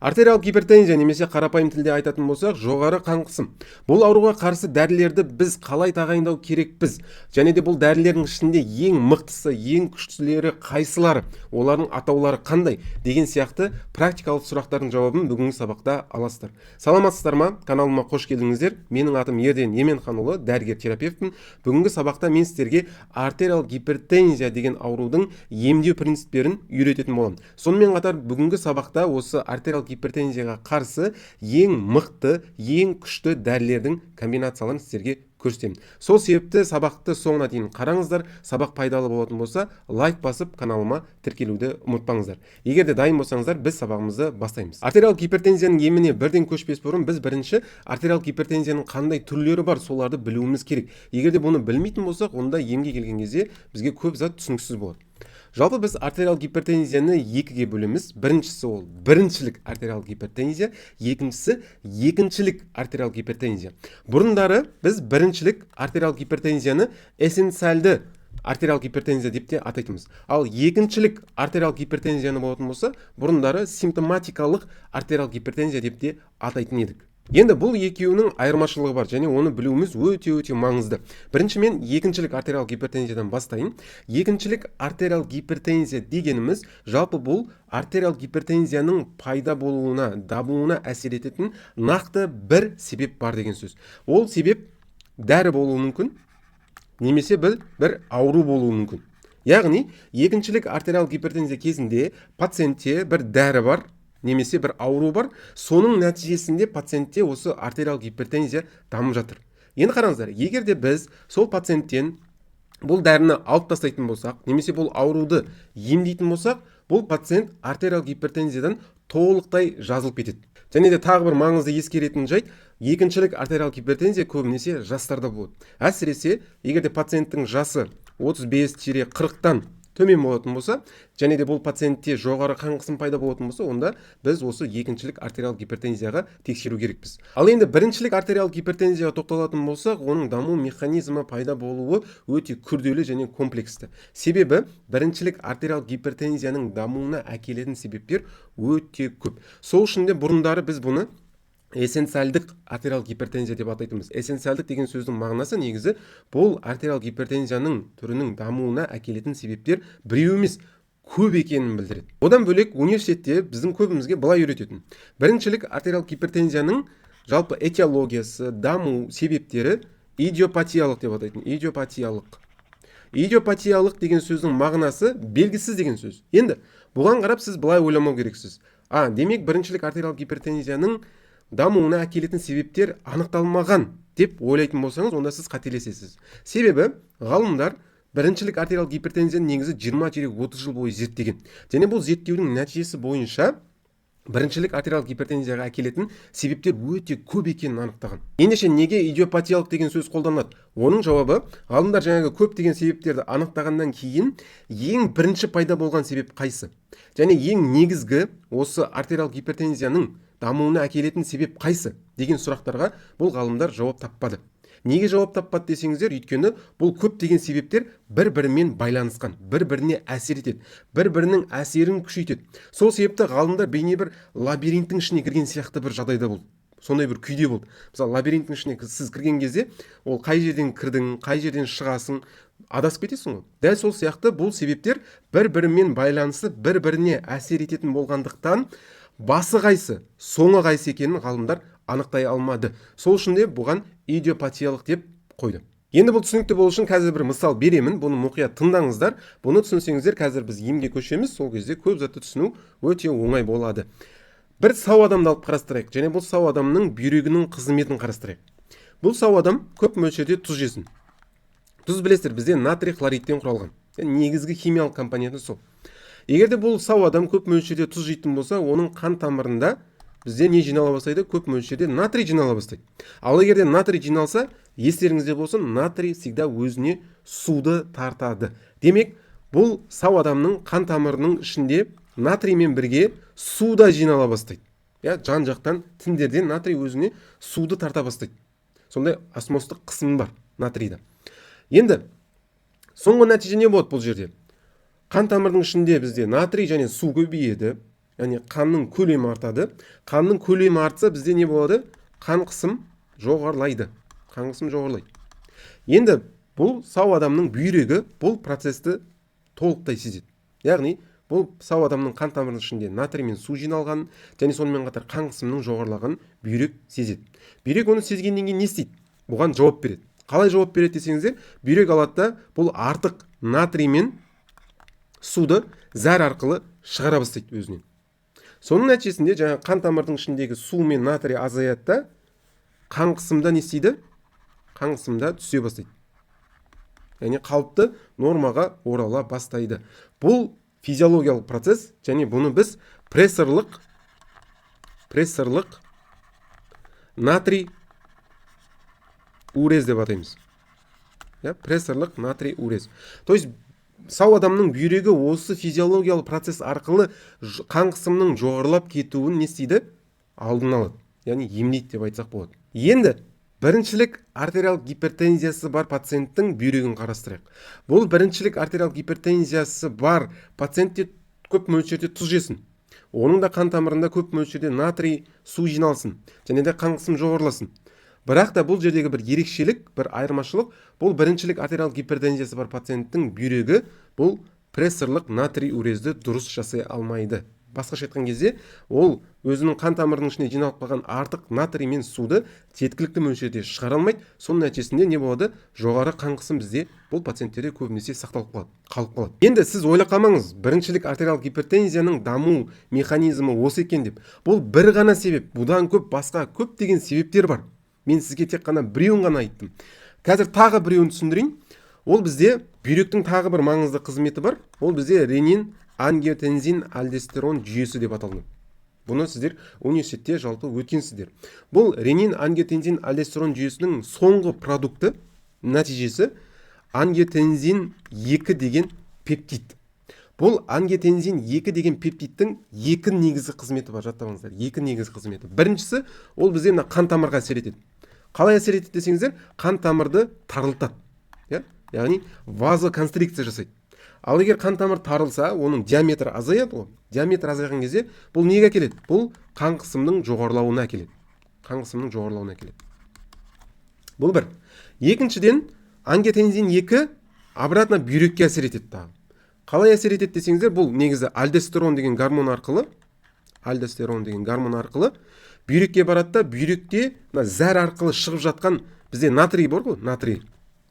Артериялық гипертензия немесе қарапайым тілде айтатын болсақ, жоғары қан қысым. Бұл ауруға қарсы дәрілерді біз қалай тағайындау керекпіз? Және де бұл дәрілердің ішінде ең мықтысы, ең күштілері қайсылары? Олардың атаулары қандай? Деген сияқты практикалық сұрақтардың жауабын бүгінгі сабақта аласыздар. Саламатсыздар ма? Каналыма қош келдіңіздер. Менің атым Ерден Еменханұлы, дәрігер-терапевтпін. Бүгінгі сабақта мен сіздерге артериялық гипертензия деген аурудың емдеу принциптерін үйрететін боламын. Сонымен қатар бүгінгі сабақта осы артериялық гипертензияға қарсы ең мықты, ең күшті дәрілердің комбинацияларын сіздерге көрсетемін. Сол себепті сабақты соңына дейін қараңыздар. Сабақ пайдалы болатын болса, лайк басып каналыма тіркелуді ұмытпаңыздар. Егер де дайын болсаңыздар, біз сабағымызды бастаймыз. Артериялық гипертензияның еміне бірден көшпес бұрын біз бірінші артериялық гипертензияның қандай түрлері бар, соларды білуіміз керек. Егер де бұны білмейтін болсақ, онда емге келген кезде бізге көп зат түсініксіз болады. Жалпы біз артериялық гипертензияны екіге бөлеміз. Біріншісі ол біріншілік артериялық гипертензия, екіншісі екіншілік артериялық гипертензия. Бұрындары біз біріншілік артериялық гипертензияны эссенциальды артериялық гипертензия деп те атайтынбыз. Ал екіншілік артериялық гипертензияны болатын болса, бұрындары симптоматикалық артериялық гипертензия деп те атайтын едік. Енді бұл екеуінің айырмашылығы бар, және оны білуіміз өте маңызды. Бірінші мен екіншілік артериялық гипертензиядан бастайын. Екіншілік артериялық гипертензия дегеніміз жалпы бұл артериялық гипертензияның пайда болуына, дамуына әсер ететін нақты бір себеп бар деген сөз. Ол себеп дәрі болуы мүмкін, немесе бір ауру болуы мүмкін. Яғни, екіншілік артериялық гипертензия кезінде пациентте бір дәрі бар, немесе бір ауру бар, соның нәтижесінде пациентте осы артериялық гипертензия дамып жатыр. Енді қараңыздар, егер де біз сол пациенттен бұл дәріні алып тастайтын болсақ, немесе бұл ауруды емдейтін болсақ, бұл пациент артериялық гипертензиядан толықтай жазылып кетеді. Және де тағы бір маңызды ескеретін жайт, екіншілік артериялық гипертензия көбінесе жастарда болады. Әсіресе, егер де пациенттің жасы 35-40-тан төмен болатын болса, және де бұл пациентте жоғары қан қысым пайда болатын болса, онда біз осы екіншілік артериялық гипертензияға тексеру керекпіз. Ал енді біріншілік артериялық гипертензияға тоқталатын болсақ, оның даму механизмі пайда болуы өте күрделі және комплексті. Себебі біріншілік артериялық гипертензияның дамуына әкелетін себептер өте көп. Сол үшін де бұрындары біз бұны эссенциальдық артериялық гипертензия деп атайтынбыз. Эссенциальдық деген сөздің мағынасы негізі бұл артериялық гипертензияның түрінің дамуына әкелетін себептер біреу емес, көп екенін білдіреді. Одан бөлек университетте біздің көбімізге былай үйрететін. Біріншілік артериялық гипертензияның жалпы этиологиясы, даму себептері идиопатиялық деп атайтын. Идиопатиялық деген сөздің мағынасы белгісіз деген сөз. Енді бұған қарап сіз былай ойламау керексіз. Демек біріншілік артериялық гипертензияның дамуына әкелетін себептер анықталмаған деп ойлайтын болсаңыз, онда сіз қателесесіз. Себебі ғалымдар біріншілік артериялық гипертензияны негізі 20-30 жыл бойы зерттеген. Және бұл зерттеудің нәтижесі бойынша біріншілік артериялық гипертензияға әкелетін себептер өте көп екенін анықтаған. Ендеше неге идиопатиялық деген сөз қолданылады? Оның жауабы, ғалымдар жаңағы көп деген себептерді анықтағаннан кейін ең бірінші пайда болған себеп қайсы? Және ең негізгі осы артериялық гипертензияның дамуына әкелетін себеп қайсы деген сұрақтарға бұл ғалымдар жауап таппады. Неге жауап таппады десеңіздер, өйткені бұл көп деген себептер бір-бірімен байланысқан, бір-біріне әсер етеді, бір-бірінің әсерін күшейтеді. Сол себепті ғалымдар бейне бір лабиринттің ішіне кірген сияқты бір жағдайда болды. Сондай бір күйде болды. Мысалы, лабиринттің ішіне сіз кірген кезде, ол қай жерден кірдің, қай жерден шығасың, адасып кетесің ғой. Дәл сол сияқты бұл себептер бір-бірімен байланысты, бір-біріне әсер ететін болғандықтан басы қайсы, соңы қайсы екенін ғалымдар анықтай алмады. Сол үшін де бұған идиопатиялық деп қойды. Енді бұл түсінікті болу үшін қазір бір мысал беремін. Бұны мұқият тыңдаңыздар. Бұны түсінсеңіздер, қазір біз емге көшеміз. Сол кезде көп затты түсіну өте оңай болады. Бір сау адамды алып қарастырайық, және бұл сау адамның бүйрегінің қызметін қарастырайық. Бұл сау адам көп мөлшерде тұз жесін. Тұз білесіздер, бізде натрий хлоридтен құралған. Негізгі химиялық компоненті сол. Егер де бұл сау адам көп мөлшерде тұз жейтін болса, оның қан тамырында бізде не жинала бастайды? Көп мөлшерде натрий жинала бастайды. Ал егер де натрий жиналса, естеріңізде болсын, натрий всегда өзіне суды тартады. Демек, бұл сау адамның қан тамырының ішінде натриймен бірге су да жинала бастайды. Жан жақтан, тіндерден натрий өзіне суды тарта бастайды. Сондай осмостық қысым бар натрийда. Енді соңғы нәтиже не болады бұл жерде? Қан тамырының ішінде бізде натрий және су көбейеді. яғни қанның көлемі артады. Қанның көлемі артса бізде не болады? Қан қысым жоғарылайды. Қан қысым жоғарылайды. Енді бұл сау адамның бүйрегі бұл процесті толықтай сезеді. Яғни бұл сау адамның қан тамырының ішінде натрий мен су жиналған, және сонымен қатар қан қысымының жоғарылаған бүйрек сезеді. Бүйрек оны сезгеннен кейін не істейді? Бұған жауап береді. Қалай жауап береді десеңіздер, бүйрек алады да бұл артық натрий мен суды зәр арқылы шығара бастайды өзінен. Соның нәтижесінде жаңа қан тамырдың ішіндегі су мен натрий азаяды да қан қысымда не істейді? Қан қысымда түсе бастайды. Яғни қалыпты нормаға орала бастайды. Бұл физиологиялық процесс, және бұны біз прессорлық натрий урез деп атаймыз. Прессорлық натрий урез. То есть сау адамның бүйрегі осы физиологиялық процесс арқылы қан қысымның жоғарылап кетуін не істейді? Алдын алады. Яғни емдейді деп айтсақ болады. Енді біріншілік артериялық гипертензиясы бар пациенттің бүйрегін қарастырайық. Бұл біріншілік артериялық гипертензиясы бар пациентте көп мөлшерде тұз жесін. Оның да қан тамырында көп мөлшерде натрий, су жиналсын, және де қан қысым жоғарыласын. Бірақ та бұл жердегі бір ерекшелік, бір айырмашылық, бұл біріншілік артериялық гипертензиясы бар пациенттің бүйрегі бұл прессорлық натрий урезді дұрыс жасай алмайды. Басқаша айтқан кезде, ол өзінің қан тамырының ішіне жиналып қалған артық натрий мен суды жеткілікті мөлшерде шығара алмайды. Соның нәтижесінде не болады? Жоғары қан қысым бізде бұл пациенттерде көбінесе сақталып қалып қалады. Енді сіз ойлап қалмаңыз, біріншілік артериялық гипертензияның даму механизмі осы екен деп. Бұл бір ғана себеп, бұдан көп басқа көптеген себептер бар. Мен сізге тек қана біреуін ғана айттым. Қазір тағы біреуін түсіндірейін. Ол бізде бүйректің тағы бір маңызды қызметі бар. Ол бізде ренин ангиотензин альдостерон жүйесі деп аталынады. Бұны сіздер университетте жалпы өткенсіздер. Бұл ренин ангиотензин альдостерон жүйесінің соңғы продукты, нәтижесі ангиотензин 2 деген пептид. Бұл ангиотензин 2 деген пептидтің екі негізгі қызметі бар, жаттаңыздар. Екі негізгі қызметі. Біріншісі, ол бізде қан тамырға әсер етеді. Қалай әсер етеді десеңіздер, қан тамырды тарылтады. Яғни вазоконстрикция жасайды. Ал егер қан тамыр тарылса, оның диаметрі азаяды. Диаметр азайған кезде бұл неге әкеледі? Бұл қан қысымның жоғарылауына әкеледі. Қан қысымның жоғарылауына әкеледі. Бұл бір. Екіншіден, ангиотензин 2 обратно бүйрекке әсер етеді тағы. Қалай әсер етеді десеңіздер, бұл негізі альдостерон деген гормон арқылы бүйрекке барады да, бүйректе зәр арқылы шығып жатқан бізде натрий бар ғой, натрий,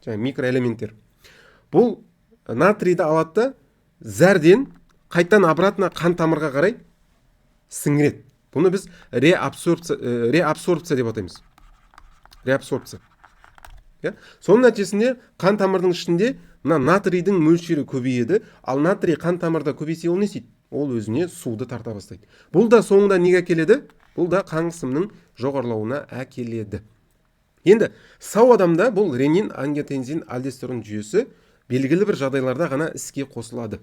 жаңа микроэлементтер. Бұл натрийді алады да, зәрден қайтан обратно қан тамырға қарай сіңіреді. Бұны біз реабсорбция деп атаймыз. Реабсорбция. Соның нәтижесінде қан тамырдың ішінде натрийдің мөлшері көбейеді, ал натрий қан тамырда көбейсе ол не істейді? Ол өзіне суды тарта бастайды. Бұл да соңында неге әкеледі? Бұл да қан қысымның жоғарылауына әкеледі. Енді сау адамда бұл ренин ангиотензин альдостерон жүйесі белгілі бір жағдайларда ғана іске қосылады.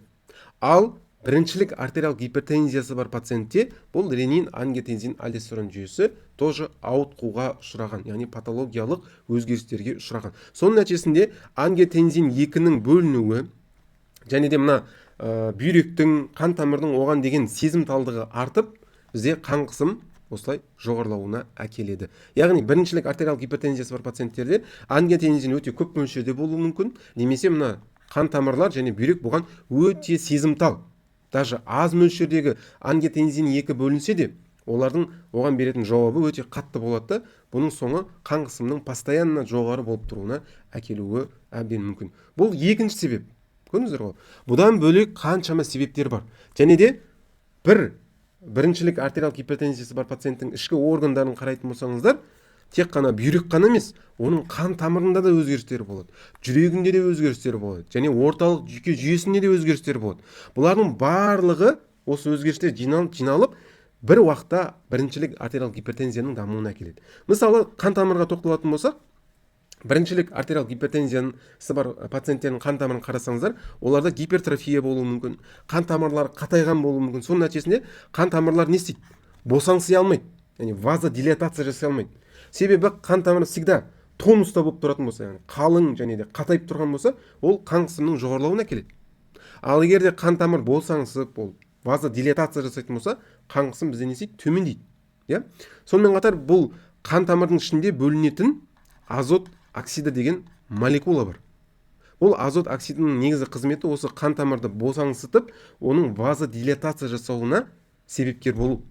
Ал біріншілік артериялық гипертензиясы бар пациентте бұл ренин ангиотензин альдостерон жүйесі тоже ауытқуға ұшыраған, яғни патологиялық өзгерістерге ұшыраған. Соның нәтижесінде ангиотензин 2-нің бөлінуі және де мына бүйректің, қан тамырдың оған деген сезімталдығы артып, бізде қан қысым осылай жоғарылауына әкеледі. Яғни біріншілік артериялық гипертензиясы бар пациенттерде ангиотензин өте көп мөлшерде болуы мүмкін, немесе мына қан тамырлар және бүйрек бұған өте сезімтал. Даже аз мөлшердегі ангиотензин 2 бөлінсе де, олардың оған беретін жауабы өте қатты болады да, бұның соңы қан қысымның постоянно жоғары болып тұруына әкелуі әбден мүмкін. Бұл екінші себеп. Көрдіңіздер ғой? Бұдан бөлек қаншама себептер бар. Және де біріншілік артериялық гипертензиясы бар пациенттің ішкі органдарын қарайтын болсаңыздар, тек қана бүйрек қана емес, оның қан тамырында да өзгерістер болады, жүрегінде де өзгерістер болады, және орталық жүйке жүйесінде де өзгерістер болады. Бұлардың барлығы осы өзгерістер жиналып бір уақытта біріншілік артериялық гипертензияның дамуына әкеледі. Мысалы, қан тамырға тоқталатын болсақ, біріншілік артериялық гипертензиясы бар пациенттердің қан тамырын қарасаңыздар, оларда гипертрофия болуы мүмкін, қан тамырлары қатайған болуы мүмкін. Соның нәтижесінде қан тамырлар не істейді? Босаңси алмайды, яғни вазодилатация жасай алмайды. Себебі қан тамыры всегда тонуста болып тұратын болса, яғни қалың және де қатайып тұрған болса, ол қан қысымның жоғарылауына келеді. Ал егер де қан тамыр босаңсып, ол вазодилатация жасайтын болса, қан қысым бізде не істейді? Төмендейді. Иә? Сонымен қатар бұл қан тамырдың ішінде бөлінетін азот оксиді деген молекула бар. Ол азот оксидінің негізгі қызметі осы қан тамырды босаңсытып, оның вазодилатация жасауына себепкер болу.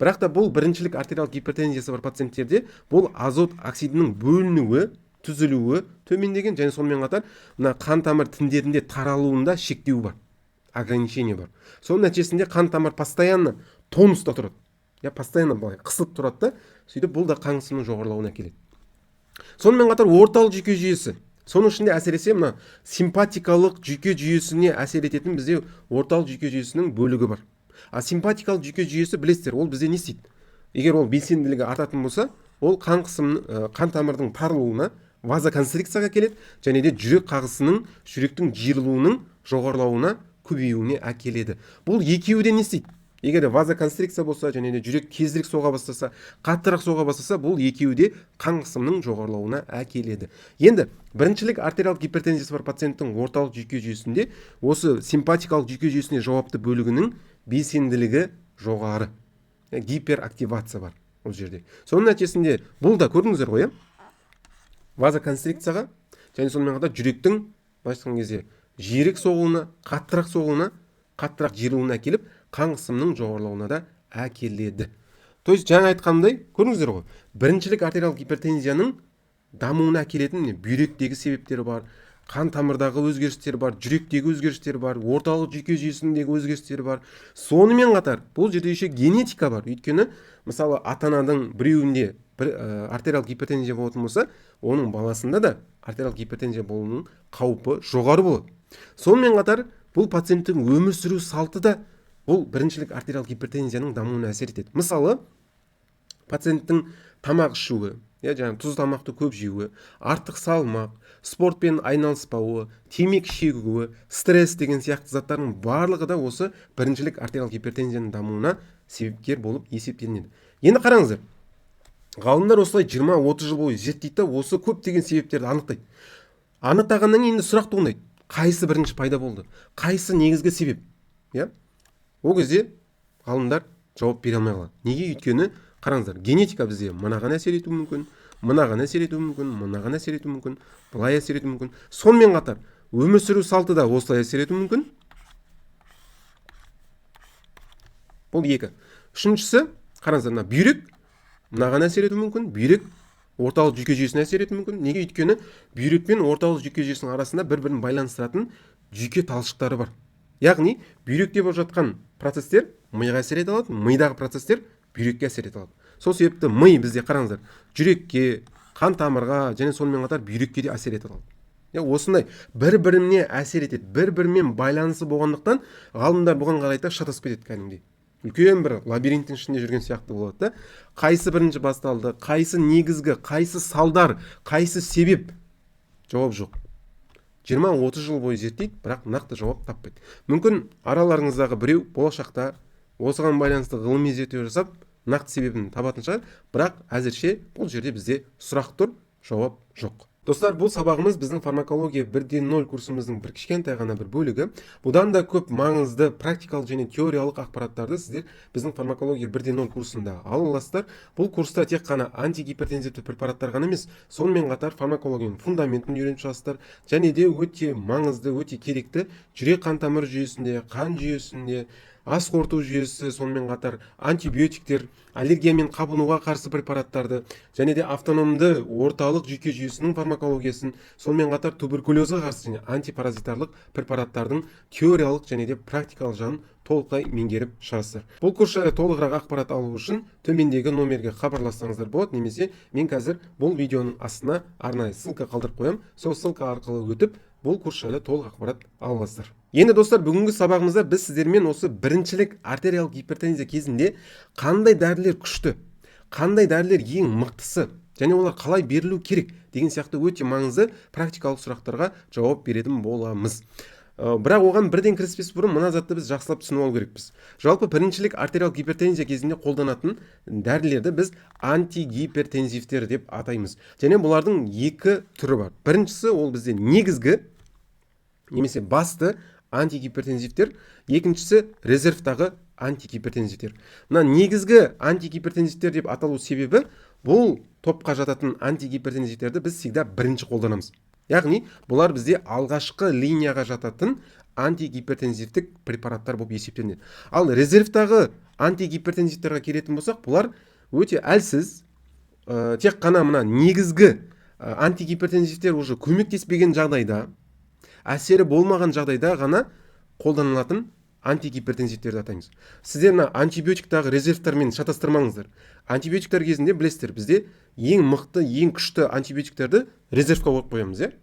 Бірақ та бұл біріншілік артериялық гипертензиясы бар пациенттерде бұл азот оксидінің бөлінуі, түзілуі төмендеген, және сонымен қатар мына қан тамыр тіндерінде таралуында шектеу бар, ограничение бар. Соның нәтижесінде қан тамыр постоянно тонуста тұрады. Я постоянно былай қысылып тұрады да, сөйтіп бұл да қан қысымының жоғарылауына әкеледі. Сонымен қатар орталық жүйке жүйесі. Соның ішінде әсіресе мына симпатикалық жүйке жүйесіне әсер ететін бізде орталық жүйке жүйесінің бөлігі бар. А симпатикалық жүйке жүйесі білесіздер, ол бізде не істейді? Егер ол белсенділігі артатын болса, ол қан тамырдың тарылуына, вазоконстрикцияға келеді, және де жүрек қағысының, жүректің жиырылуының жоғарылауына, көбеюіне әкеледі. Бұл екеуі де не істейді? Егер вазоконстрикция болса, және де жүрек кезірек соға бастаса, қаттырақ соға бастаса, бұл екеуі де қан қысымының жоғарылауына әкеледі. Енді біріншілік артериялық гипертензиясы бар пациенттің орталық жүйке жүйесінде осы симпатикалық жүйке жүйесіне жауапты бөлігінің белсенділігі жоғары. Гиперактивация бар ол жерде. Соның нәтижесінде бұл да көрдіңіздер ғой, вазоконстрикцияға, және сонымен қатар жүректің басқан кезде жиірек соғуына, қаттырақ соғуына, қаттырақ жиырылуына әкеліп, қан қысымның жоғарылауына да әкеледі. То есть жаңа айтқанымдай, көрдіңіздер ғой, біріншілік артериялық гипертензияның дамуына әкелетін бүйректегі себептері бар, қан тамырдағы өзгерістер бар, жүректегі өзгерістер бар, орталық жүйке жүйесіндегі өзгерістер бар. Сонымен қатар бұл жерде еще генетика бар. Өйткені мысалы ата-ананың біреуінде артериялық гипертензия болатын болса, оның баласында да артериялық гипертензия болуының қаупі жоғары болады. Сонымен қатар бұл пациенттің өмір сүру салты да бұл біріншілік артериялық гипертензияның дамуына әсер етеді. Мысалы, пациенттің тамақ ішуі, жаңағы тұз тамақты көп жеуі, артық салмақ, спортпен айналыспауы, темекі шегуі, стресс деген сияқты заттардың барлығы да осы біріншілік артериялық гипертензияның дамуына себепкер болып есептелінеді. Енді қараңыздар, ғалымдар осылай 20-30 жыл бойы зерттейді, осы көптеген себептерді анықтайды. Анықтағаннан енді сұрақ туындайды: қайсы бірінші пайда болды? Қайсы негізгі себеп? Ол кезде ғалымдар жауап бере алмай қалады. Неге? Өйткені қараңыздар, генетика бізде мынаған әсер етуі мүмкін, мынаған әсер етуі мүмкін, мынаған әсер етуі мүмкін, былай әсер етуі мүмкін. Сонымен қатар өмір сүру салты да осылай әсер етуі мүмкін. Бұл екі. Үшіншісі, қараңыздар, бүйрек мынаған әсер етуі мүмкін, бүйрек орталық жүйке жүйесіне әсер етуі мүмкін. Неге? Өйткені бүйрек пен орталық жүйке жүйесінің арасында бір-бірін байланыстыратын жүйке талшықтары бар. Яғни бүйректе болып жатқан процестер миға әсер ете алады, мидағы процестер бүйрекке әсер ете алады. Сол себепті ми бізде қараңыздар, жүрекке, қан тамырға, және сонымен қатар бүйрекке де әсер ете алады. Осындай бір-біріне әсер етеді, бір-бірімен байланысы болғандықтан ғалымдар бұған қарайта шатасып кетеді кәдімгідей. Үлкен бір лабиринттің ішінде жүрген сияқты болады. Қайсы бірінші басталды, қайсы негізгі, қайсы салдар, қайсы себеп? Жауап жоқ. 20-30 жыл бойы зерттейді, бірақ нақты жауап таппайды. Мүмкін араларыңыздағы біреу болашақта осыған байланысты ғылыми зерттеу жасап, нақты себебін табатын шығар, бірақ әзірше бұл жерде бізде сұрақ тұр, жауап жоқ. Достар, бұл сабағымыз біздің фармакология 1.0 курсымыздың бір кішкентай ғана бір бөлігі. Бұдан да көп маңызды практикалық және теориялық ақпараттарды сіздер біздің фармакология 1.0 курсында ала аласыздар. Бұл курста тек қана антигипертензивті препараттар ғана емес, сонымен қатар фармакологияның фундаментін үйреніп шығасыздар, және де өте маңызды, өте керекті жүрек қан тамыр жүйесінде, қан жүйесінде, ас қорыту жүйесі, сонымен қатар антибиотиктер, аллергиямен қабынуға қарсы препараттарды, және де автономды орталық жүйке жүйесінің фармакологиясын, сонымен қатар туберкулезға қарсы және антипаразитарлық препараттардың теориялық және де практикалық жағын толықтай меңгеріп шығасыздар. Бұл курс жайлы толығырақ ақпарат алу үшін төмендегі номерге хабарлассаңыздар болады, немесе мен қазір бұл видеоның астына арнайы ссылка қалдырып қоямын. Сол ссылка арқылы өтіп, бұл курс жайлы толық ақпарат ала аласыздар. Енді достар, бүгінгі сабағымызда біз сіздермен осы біріншілік артериялық гипертензия кезінде қандай дәрілер күшті, қандай дәрілер ең мықтысы, және олар қалай берілу керек деген сияқты өте маңызды практикалық сұрақтарға жауап беретін боламыз. Бірақ оған бірден кіріспес бұрын мына затты біз жақсылап түсініп алу керекпіз. Жалпы біріншілік артериялық гипертензия кезінде қолданатын дәрілерді біз антигипертензивтер деп атаймыз. Және бұлардың екі түрі бар. Біріншісі ол бізде негізгі немесе басты антигипертензивтер, екіншісі резервтағы антигипертензивтер. Мына негізгі антигипертензивтер деп аталу себебі бұл топқа жататын антигипертензивтерді біз всегда бірінші қолданамыз. Яғни бұлар бізде алғашқы линияға жататын антигипертензивтік препараттар болып есептелінеді. Ал резервтағы антигипертензивтерге келетін болсақ, бұлар өте әлсіз, тек қана мына негізгі антигипертензивтер уже көмектеспеген жағдайда, әсері болмаған жағдайда ғана қолданылатын антигипертензивтерді атаймыз. Сіздер мына антибиотиктағы резервтермен шатастырмаңыздар. Антибиотиктер кезінде білесіздер, бізде ең мықты, ең күшті антибиотиктерді резервқа қойып қоямыз,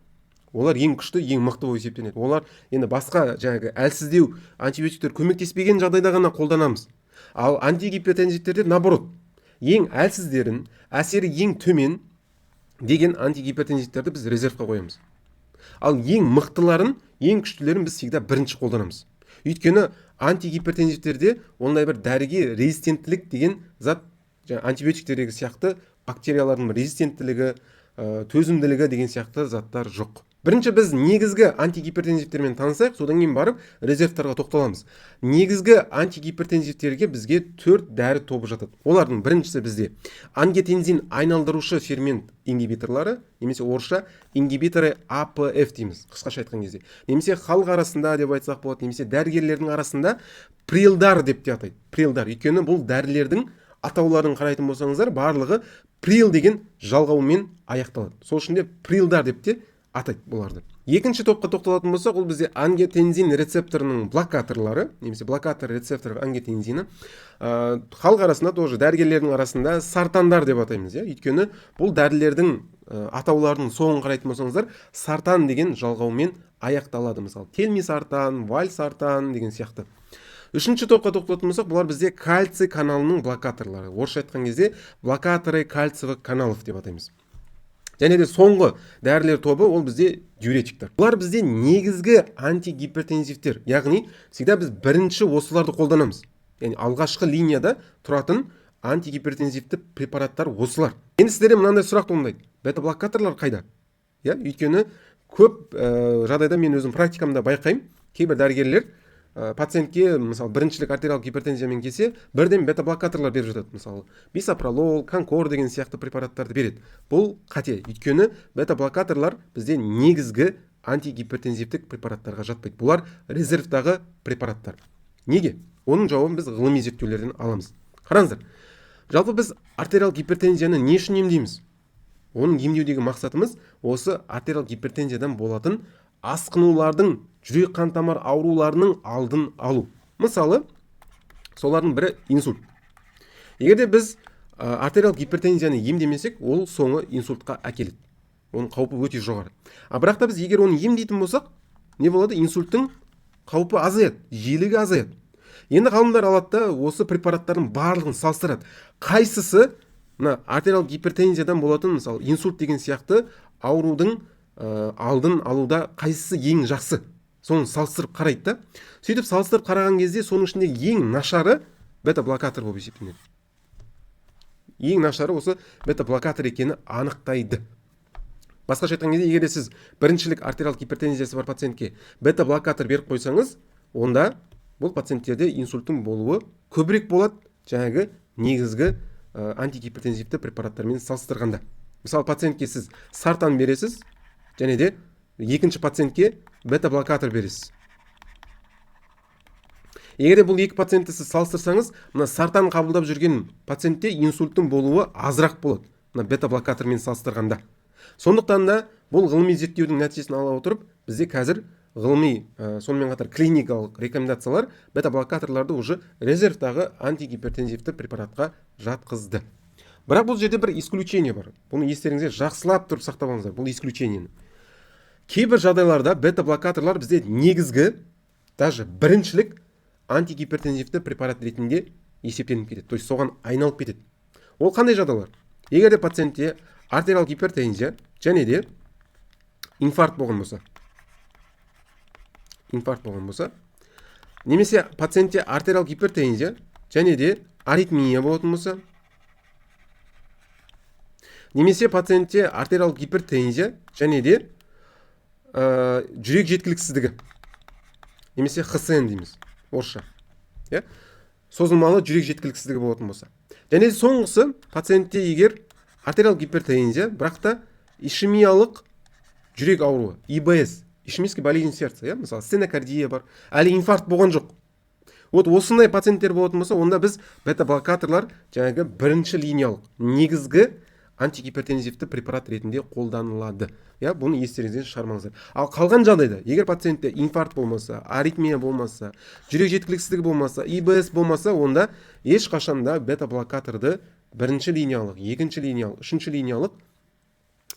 Олар ең күшті, ең мықты болып есептелінеді. Олар енді басқа жаңағы әлсіздеу антибиотиктер көмектеспеген жағдайда ғана қолданамыз. Ал антигипертензивтерде наоборот, ең әлсіздерін, әсері ең төмен деген антигипертензивтерді біз резервқа қоямыз. Ал ең мықтыларын, ең күштілерін біз всегда бірінші қолданамыз. Өйткені антигипертензивтерде ондай бір дәріге резистенттілік деген зат, антибиотиктердегі сияқты бактериялардың резистенттілігі, төзімділігі деген сияқты заттар жоқ. Бірінші біз негізгі антигипертензивтермен танысайық, содан кейін барып резервтарға тоқталамыз. Негізгі антигипертензивтерге бізге 4 дәрі тобы жатады. Олардың біріншісі бізде ангиотензин айналдырушы фермент ингибиторлары, немесе орысша ингибиторы АПФ дейміз, қысқаша айтқан кезде. Немесе халық арасында деп айтсақ болады, немесе дәрігерлердің арасында прилдар деп те атайды. Прилдар, өйткені бұл дәрілердің атауларын қарайтын болсаңыздар, барлығы прил деген жалғаумен аяқталады. Сол үшін де прилдар деп те атайды бұларды. Екінші топқа тоқталатын болсақ, ол бізде ангиотензин рецепторының блокаторлары, немесе блокатор рецепторы ангиотензины. Халық арасында тоже дәрігерлердің арасында сартандар деп атаймыз, Өйткені бұл дәрілердің атауларының соңын қарайтын болсаңыздар, сартан деген жалғаумен аяқталады. Мысалы, телмисартан, вальсартан деген сияқты. Үшінші топқа тоқталатын болсақ, бұлар бізде кальций каналының блокаторлары. Орысша айтқан кезде блокаторы кальциевых каналов деп атаймыз. Және де соңғы дәрілер тобы ол бізде диуретиктер. Бұлар бізде негізгі антигипертензивтер. Яғни, всегда біз бірінші осыларды қолданамыз. Яғни алғашқы линияда тұратын антигипертензивті препараттар осылар. Енді сіздерде мынандай сұрақ туындайды. Бета-блокаторлар қайда? Өйткені көп жағдайда мен өзім практикамда байқаймын, кейбір дәрігерлер пациентке, мысалы, біріншілік артериялық гипертензиямен келсе, бірден бета-блокаторлар беріп жатады. Мысалы, бисопролол, конкор деген сияқты препараттарды береді. Бұл қате. Өйткені бета-блокаторлар бізде негізгі антигипертензивтік препараттарға жатпайды. Бұлар резервтағы препараттар. Неге? Оның жауабын біз ғылыми зерттеулерден аламыз. Қараңыздар. Жалпы біз артериялық гипертензияны не үшін емдейміз? Оның емдеудегі мақсатымыз осы артериялық гипертензиядан болатын асқынулардың, жүрек қан тамыр ауруларының алдын алу. Мысалы, солардың бірі инсульт. Егерде біз артериялық гипертензияны емдемесек, ол соңы инсультқа әкеледі. Оның қаупі өте жоғары. Бірақ та біз егер оны емдейтін болсақ, не болады? Инсульттың қаупі азаяды, жиілігі азаяды. Енді ғалымдар алады да осы препараттардың барлығын салыстырады. Қайсысы артериялық гипертензиядан болатын, мысалы, инсульт деген сияқты аурудың алдын алуда қайсысы ең жақсы? Соны салыстырып қарайды да. Сөйтіп салыстырып қараған кезде соның ішінде ең нашары бета-блокатор болып есептелінеді. Ең нашары осы бета-блокатор екені анықтайды. Басқаша айтқан кезде, егер сіз біріншілік артериялық гипертензиясы бар пациентке бета-блокатор беріп қойсаңыз, онда бұл пациенттерде инсульттың болуы көбірек болады, жаңағы негізгі антигипертензивті препараттармен салыстырғанда. Мысалы, пациентке сіз сартан бересіз, және де екінші пациентке бета-блокатор бересіз. Егер бұл екі пациентті сіз салыстырсаңыз, мына сартан қабылдап жүрген пациентте инсульттың болуы азырақ болады, мына бета-блокатормен салыстырғанда. Сондықтан да бұл ғылыми зерттеудің нәтижесін ала отырып, бізде қазір ғылыми, сонымен қатар клиникалық рекомендациялар бета-блокаторларды уже резервтағы антигипертензивті препаратқа жатқызды. Бірақ бұл жерде бір исключение бар. Бұны естеріңізге жақсылап тұрып сақтап алыңыздар, бұл исключениені. Кейбір жағдайларда бета-блокаторлар бізде негізгі, даже біріншілік антигипертензивті препарат ретінде есептеніп кетеді. То есть соған айналып кетеді. Ол қандай жағдайлар? Егер де пациентте артериялық гипертензия және де инфаркт болған болса, немесе пациентте артериялық гипертензия және де аритмия болатын болса, немесе пациентте артериялық гипертензия және де жүрек жеткіліксіздігі, немесе ХСН дейміз, орысша. созылмалы жүрек жеткіліксіздігі болатын болса. Және соңғысы пациентте егер артериалдық гипертензия, бірақ та ишемиялық жүрек ауруы, ИБС, ишемическая болезнь сердца, мысалы стенокардия бар, әлі инфаркт болған жоқ. Вот осындай пациенттер болатын болса, онда біз бета-блокаторлар жаңағы бірінші линиялық негізгі антигипертензивті препарат ретінде қолданылады. Бұны естеріңізден шығармаңыздар. Ал қалған жағдайда, егер пациентте инфаркт болмаса, аритмия болмаса, жүрек жеткіліксіздігі болмаса, ИБС болмаса, онда ешқашанда бета-блокаторды бірінші линиялық, екінші линиялық, үшінші линиялық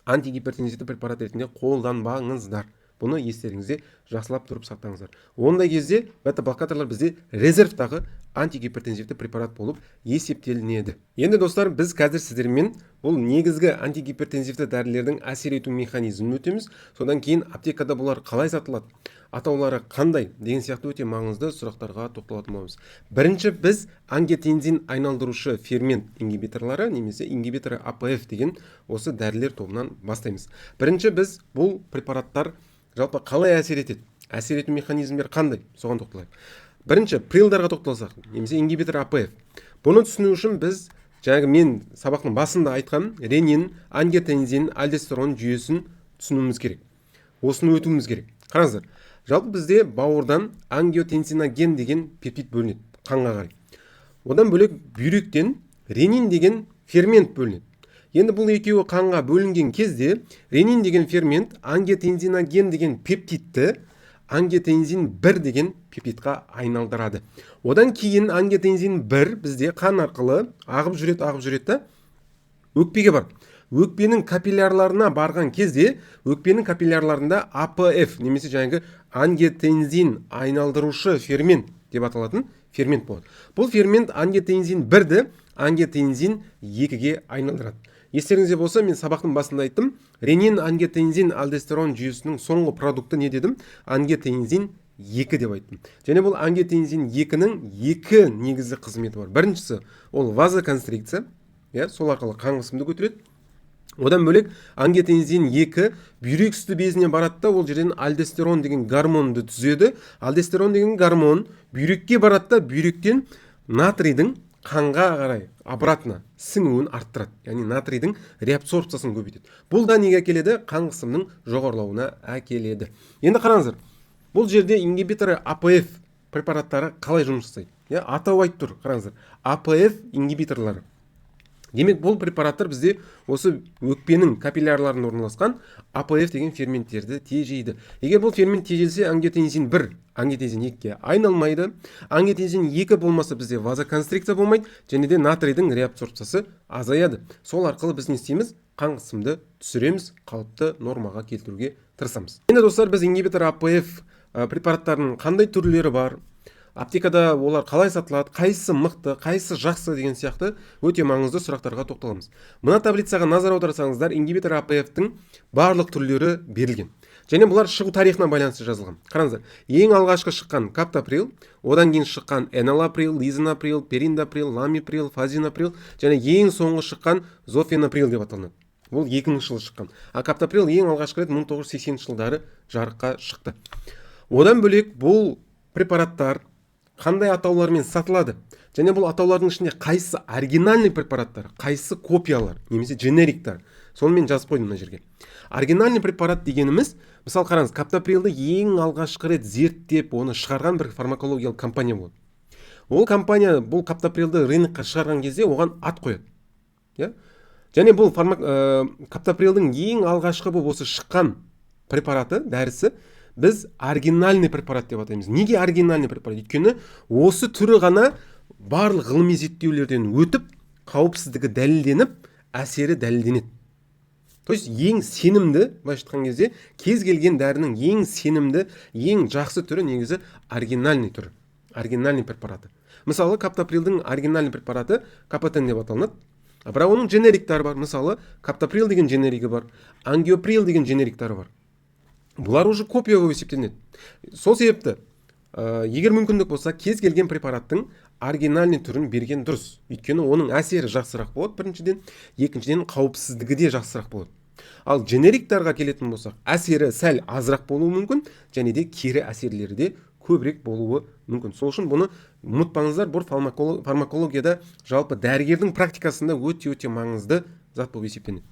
антигипертензивті препарат ретінде қолданбаңыздар. Бұны естеріңізде жақсылап тұрып сақтаңыздар. Ондай кезде бета-блокаторлар бізде резервтағы антигипертензивті препарат болып есептелінеді. Енді достар, біз қазір сіздермен бұл негізгі антигипертензивті дәрілердің әсер ету механизмін өтеміз. Содан кейін аптекада бұлар қалай сатылады, атаулары қандай деген сияқты өте маңызды сұрақтарға тоқталатын боламыз. Бірінші, біз ангиотензин айналдырушы фермент ингибиторлары, немесе ингибиторы АПФ деген осы дәрілер тобынан бастаймыз. Бірінші, біз бұл препараттар жалпы қалай әсер етеді? Әсер ету механизмдер қандай? Соған тоқталайық. Бірінші, прилдарға тоқталсақ, немесе ингибитор АПФ. Бұны түсіну үшін біз жаңағы мен сабақтың басында айтқан ренин, ангиотензин, альдостерон жүйесін түсінуіміз керек. Осыны өтуіміз керек. Қараңыздар, жалпы бізде бауырдан ангиотензиноген деген пептид бөлінеді қанға қарай. Одан бөлек бүйректен ренин деген фермент бөлінеді. Енді бұл екеуі қанға бөлінген кезде ренин деген фермент ангиотензиноген деген пептидті ангиотензин 1 деген пептидқа айналдырады. Одан кейін ангиотензин 1 бізде қан арқылы ағып жүреді, өкпеге бар. Өкпенің капиллярларына барған кезде, өкпенің капиллярларында АПФ, немесе жаңағы ангиотензин айналдырушы фермент деп аталатын фермент болады. Бұл фермент ангиотензин 1-ді ангиотензин 2-ге айналдырады. Естеріңізде болса, мен сабақтың басында айттым, ренин, ангиотензин, альдостерон жүйесінің соңғы продукты не дедім? Ангиотензин 2 деп айттым. Және бұл ангиотензин 2-ның 2 негізгі қызметі бар. Біріншісі, ол вазоконстрикция, сол арқылы қан қысымды көтереді. Одан бөлек ангиотензин 2 бүйрек үсті безіне барады, ол жерден альдостерон деген гормонды түзеді. Альдостерон деген гормон бүйрекке барады, бүйректен натрийдің қанға қарай обратно сіңуін арттырады. Яғни натрийдің реабсорбциясын көбейтеді. Бұл да неге әкеледі? Қан қысымның жоғарылауына әкеледі. Енді қараңыздар, бұл жерде ингибиторы АПФ препараттары қалай жұмыс жасайды? Атау айтып тұр, қараңыздар. АПФ ингибиторлары. Демек, бұл препараттар бізде осы өкпенің капиллярларында орналасқан АПФ деген ферменттерді тежейді. Егер бұл фермент тежелсе, ангиотензин 1, ангиотензин 2-ге айналмайды. Ангиотензин 2 болмаса бізде вазоконстрикция болмайды, және де натрийдің реабсорбциясы азаяды. Сол арқылы біз не істейміз? Қан қысымды түсіреміз, қалыпты нормаға келтіруге тырысамыз. Енді достар, біз ингибитор АПФ препараттарының қандай түрлері бар? Аптекада олар қалай сатылады, қайсысы мықты, қайсысы жақсы деген сияқты өте маңызды сұрақтарға тоқталамыз. Мына таблицаға назар аударсаңыздар, ингибитор АПФ-тің барлық түрлері берілген. Және бұлар шығу тарихына байланысты жазылған. Қараңыздар, ең алғашқы шыққан каптоприл, одан кейін шыққан энолаприл, лизинаприл, периндаприл, ламиприл, фазинаприл, және ең соңғы шыққан зофенаприл деп аталынады. Бұл 2000 жылы шыққан. А каптоприл ең алғашқы рет 1980 жылдары жарыққа шықты. Одан бөлек бұл препараттар қандай атаулармен сатылады? Және бұл атаулардың ішінде қайсы оригинальный препараттар, қайсы копиялар, немесе дженериктар? Сонымен жазып қойдым мына жерге. Оригинальный препарат дегеніміз, мысалы қараңыз, каптоприлді ең алғашқы рет зерттеп, оны шығарған бір фармакологиялық компания болды. Ол компания бұл каптоприлді рынокқа шығарған кезде оған ат қояды. Және бұл каптоприлдің ең алғашқы бұл осы шыққан препараты, дәрісі, біз оригинальный препарат деп атаймыз. Неге оригинальный препарат? Өйткені осы түрі ғана барлық ғылыми зерттеулерден өтіп, қауіпсіздігі дәлелденіп, әсері дәлелденеді. То есть ең сенімді, былайша айтқан кезде, кез келген дәрінің ең сенімді, ең жақсы түрі негізі оригинальный түрі, оригинальный препараты. Мысалы, каптоприлдің оригинальный препараты капотен деп аталынады. Бірақ оның дженериктары бар. Мысалы, каптоприл деген дженеригі бар, ангиоприл деген дженериктары бар. Бұлар уже копия болып есептелінеді. Сол себепті, егер мүмкіндік болса, кез келген препараттың оригинальный түрін берген дұрыс. Өйткені оның әсері жақсырақ болады біріншіден, екіншіден қауіпсіздігі де жақсырақ болады. Ал дженериктарға келетін болсақ, әсері сәл азырақ болуы мүмкін, және де кері әсерлері де көбірек болуы мүмкін. Сол үшін бұны ұмытпаңыздар, бұл фармакологияда жалпы дәрігердің практикасында өте маңызды зат болып есептенеді.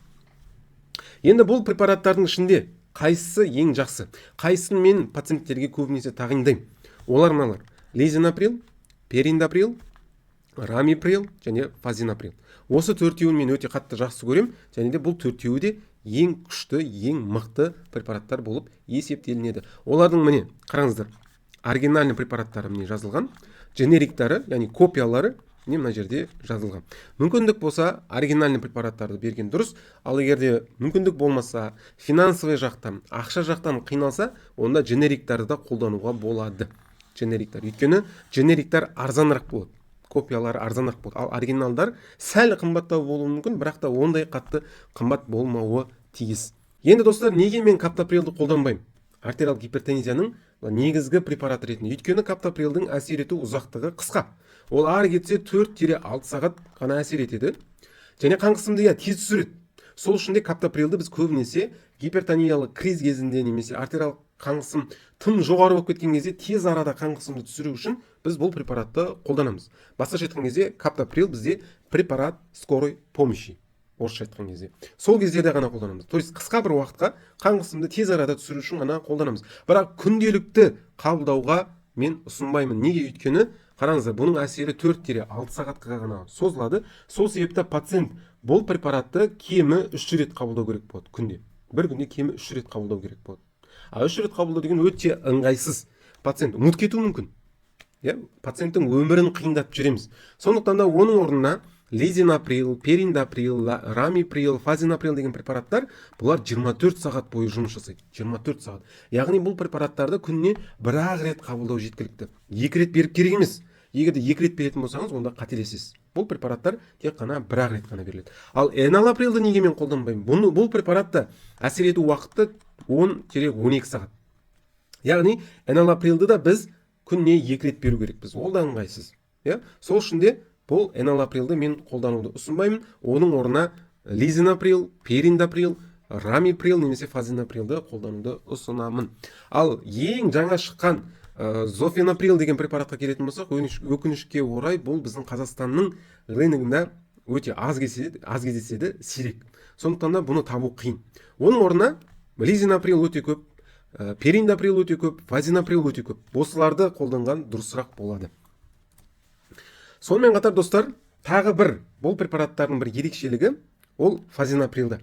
Енді бұл препараттардың ішінде қайсысы ең жақсы? Қайсысын мен пациенттерге көбінесе тағайындаймын? Олар мыналар: лизинаприл, периндаприл, рамиприл және фазинаприл. Осы төртеуін мен өте қатты жақсы көрем, және де бұл төртеуі де ең күшті, ең мықты препараттар болып есептелінеді. Олардың міне қараңыздар, оригинальный препараттары міне жазылған, дженериктары, яғни копиялары міне мына жерде жазылған. Мүмкіндік болса оригинальный препараттарды берген дұрыс, ал егерде мүмкіндік болмаса, финансовый жақтан, ақша жақтан қиналса, онда дженериктарды да қолдануға болады. Дженериктар, өйткені дженериктар арзанырақ болады, копиялары арзанырақ болады, ал оригиналдар сәл қымбаттау болуы мүмкін, бірақ та ондай қатты қымбат болмауы тиіс. Енді достар, неге мен каптоприлді қолданбаймын? Артериалдық гипертензияның негізгі препарат ретінде. Өйткені каптоприлдің әсер ету ұзақтығы қысқа. Ол ары кетсе 4-6 сағат ғана әсер етеді. Және қан қысымды тез түсіреді. Сол үшін де каптоприлді біз көбінесе гипертониялық криз кезінде немесе артериялық қан қысым тым жоғары болып кеткен кезде тез арада қан қысымды түсіру үшін біз бұл препаратты қолданамыз. Басқаша айтқан кезде каптоприл бізде препарат скорой помощи. Орысша айтқан кезде. Сол кезде де ғана қолданамыз. То есть қысқа бір уақытқа қан қысымды тез арада түсіру үшін ғана қолданамыз. Бірақ күнделікті қабылдауға мен ұсынбаймын. Неге? Өйткені қараңыздар, бұның әсері 4-6 сағатқа ғана созылады. Сол себепті пациент бұл препаратты кемі 3 рет қабылдау керек болады күнде. Бір күнде кемі 3 рет қабылдау керек болады. А 3 рет қабылдау деген өте ыңғайсыз. Пациент ұмытып кетуі мүмкін. Пациенттің өмірін қиындатып жүреміз. Сондықтан да оның орнына лизинаприл, периндаприл, рамиприл, фазинаприл деген препараттар, бұлар 24 сағат бойы жұмыс жасайды. 24 сағат. Яғни бұл препараттарды күніне бір-ақ рет қабылдау жеткілікті. 2 рет беріп керек емес. Егерде 2 рет беретін болсаңыз, онда қателесесіз. Бұл препараттар тек қана бір-ақ рет қана беріледі. Ал эналаприлді неге мен қолданбаймын? Бұл препаратта әсер ету уақыты 10-12 сағат. Яғни эналаприлді да біз күніне 2 рет беру керекпіз. Ол да ыңғайсыз. Сол үшін де бұл эналаприлді мен қолдануды ұсынбаймын. Оның орнына лизинаприл, периндаприл, рамиприл немесе фазинаприлді қолдануды ұсынамын. Ал ең жаңа шыққан зофенаприл деген препаратқа келетін болсақ, өкінішке орай бұл біздің Қазақстанның рыногында өте аз кездеседі, сирек. Сондықтан да бұны табу қиын. Оның орнына лизинаприл өте көп, периндаприл өте көп, фазинаприл өте көп. Осыларды қолданған дұрысырақ болады. Сонымен қатар достар, тағы бір бұл препараттардың бір ерекшелігі ол фазинаприлді.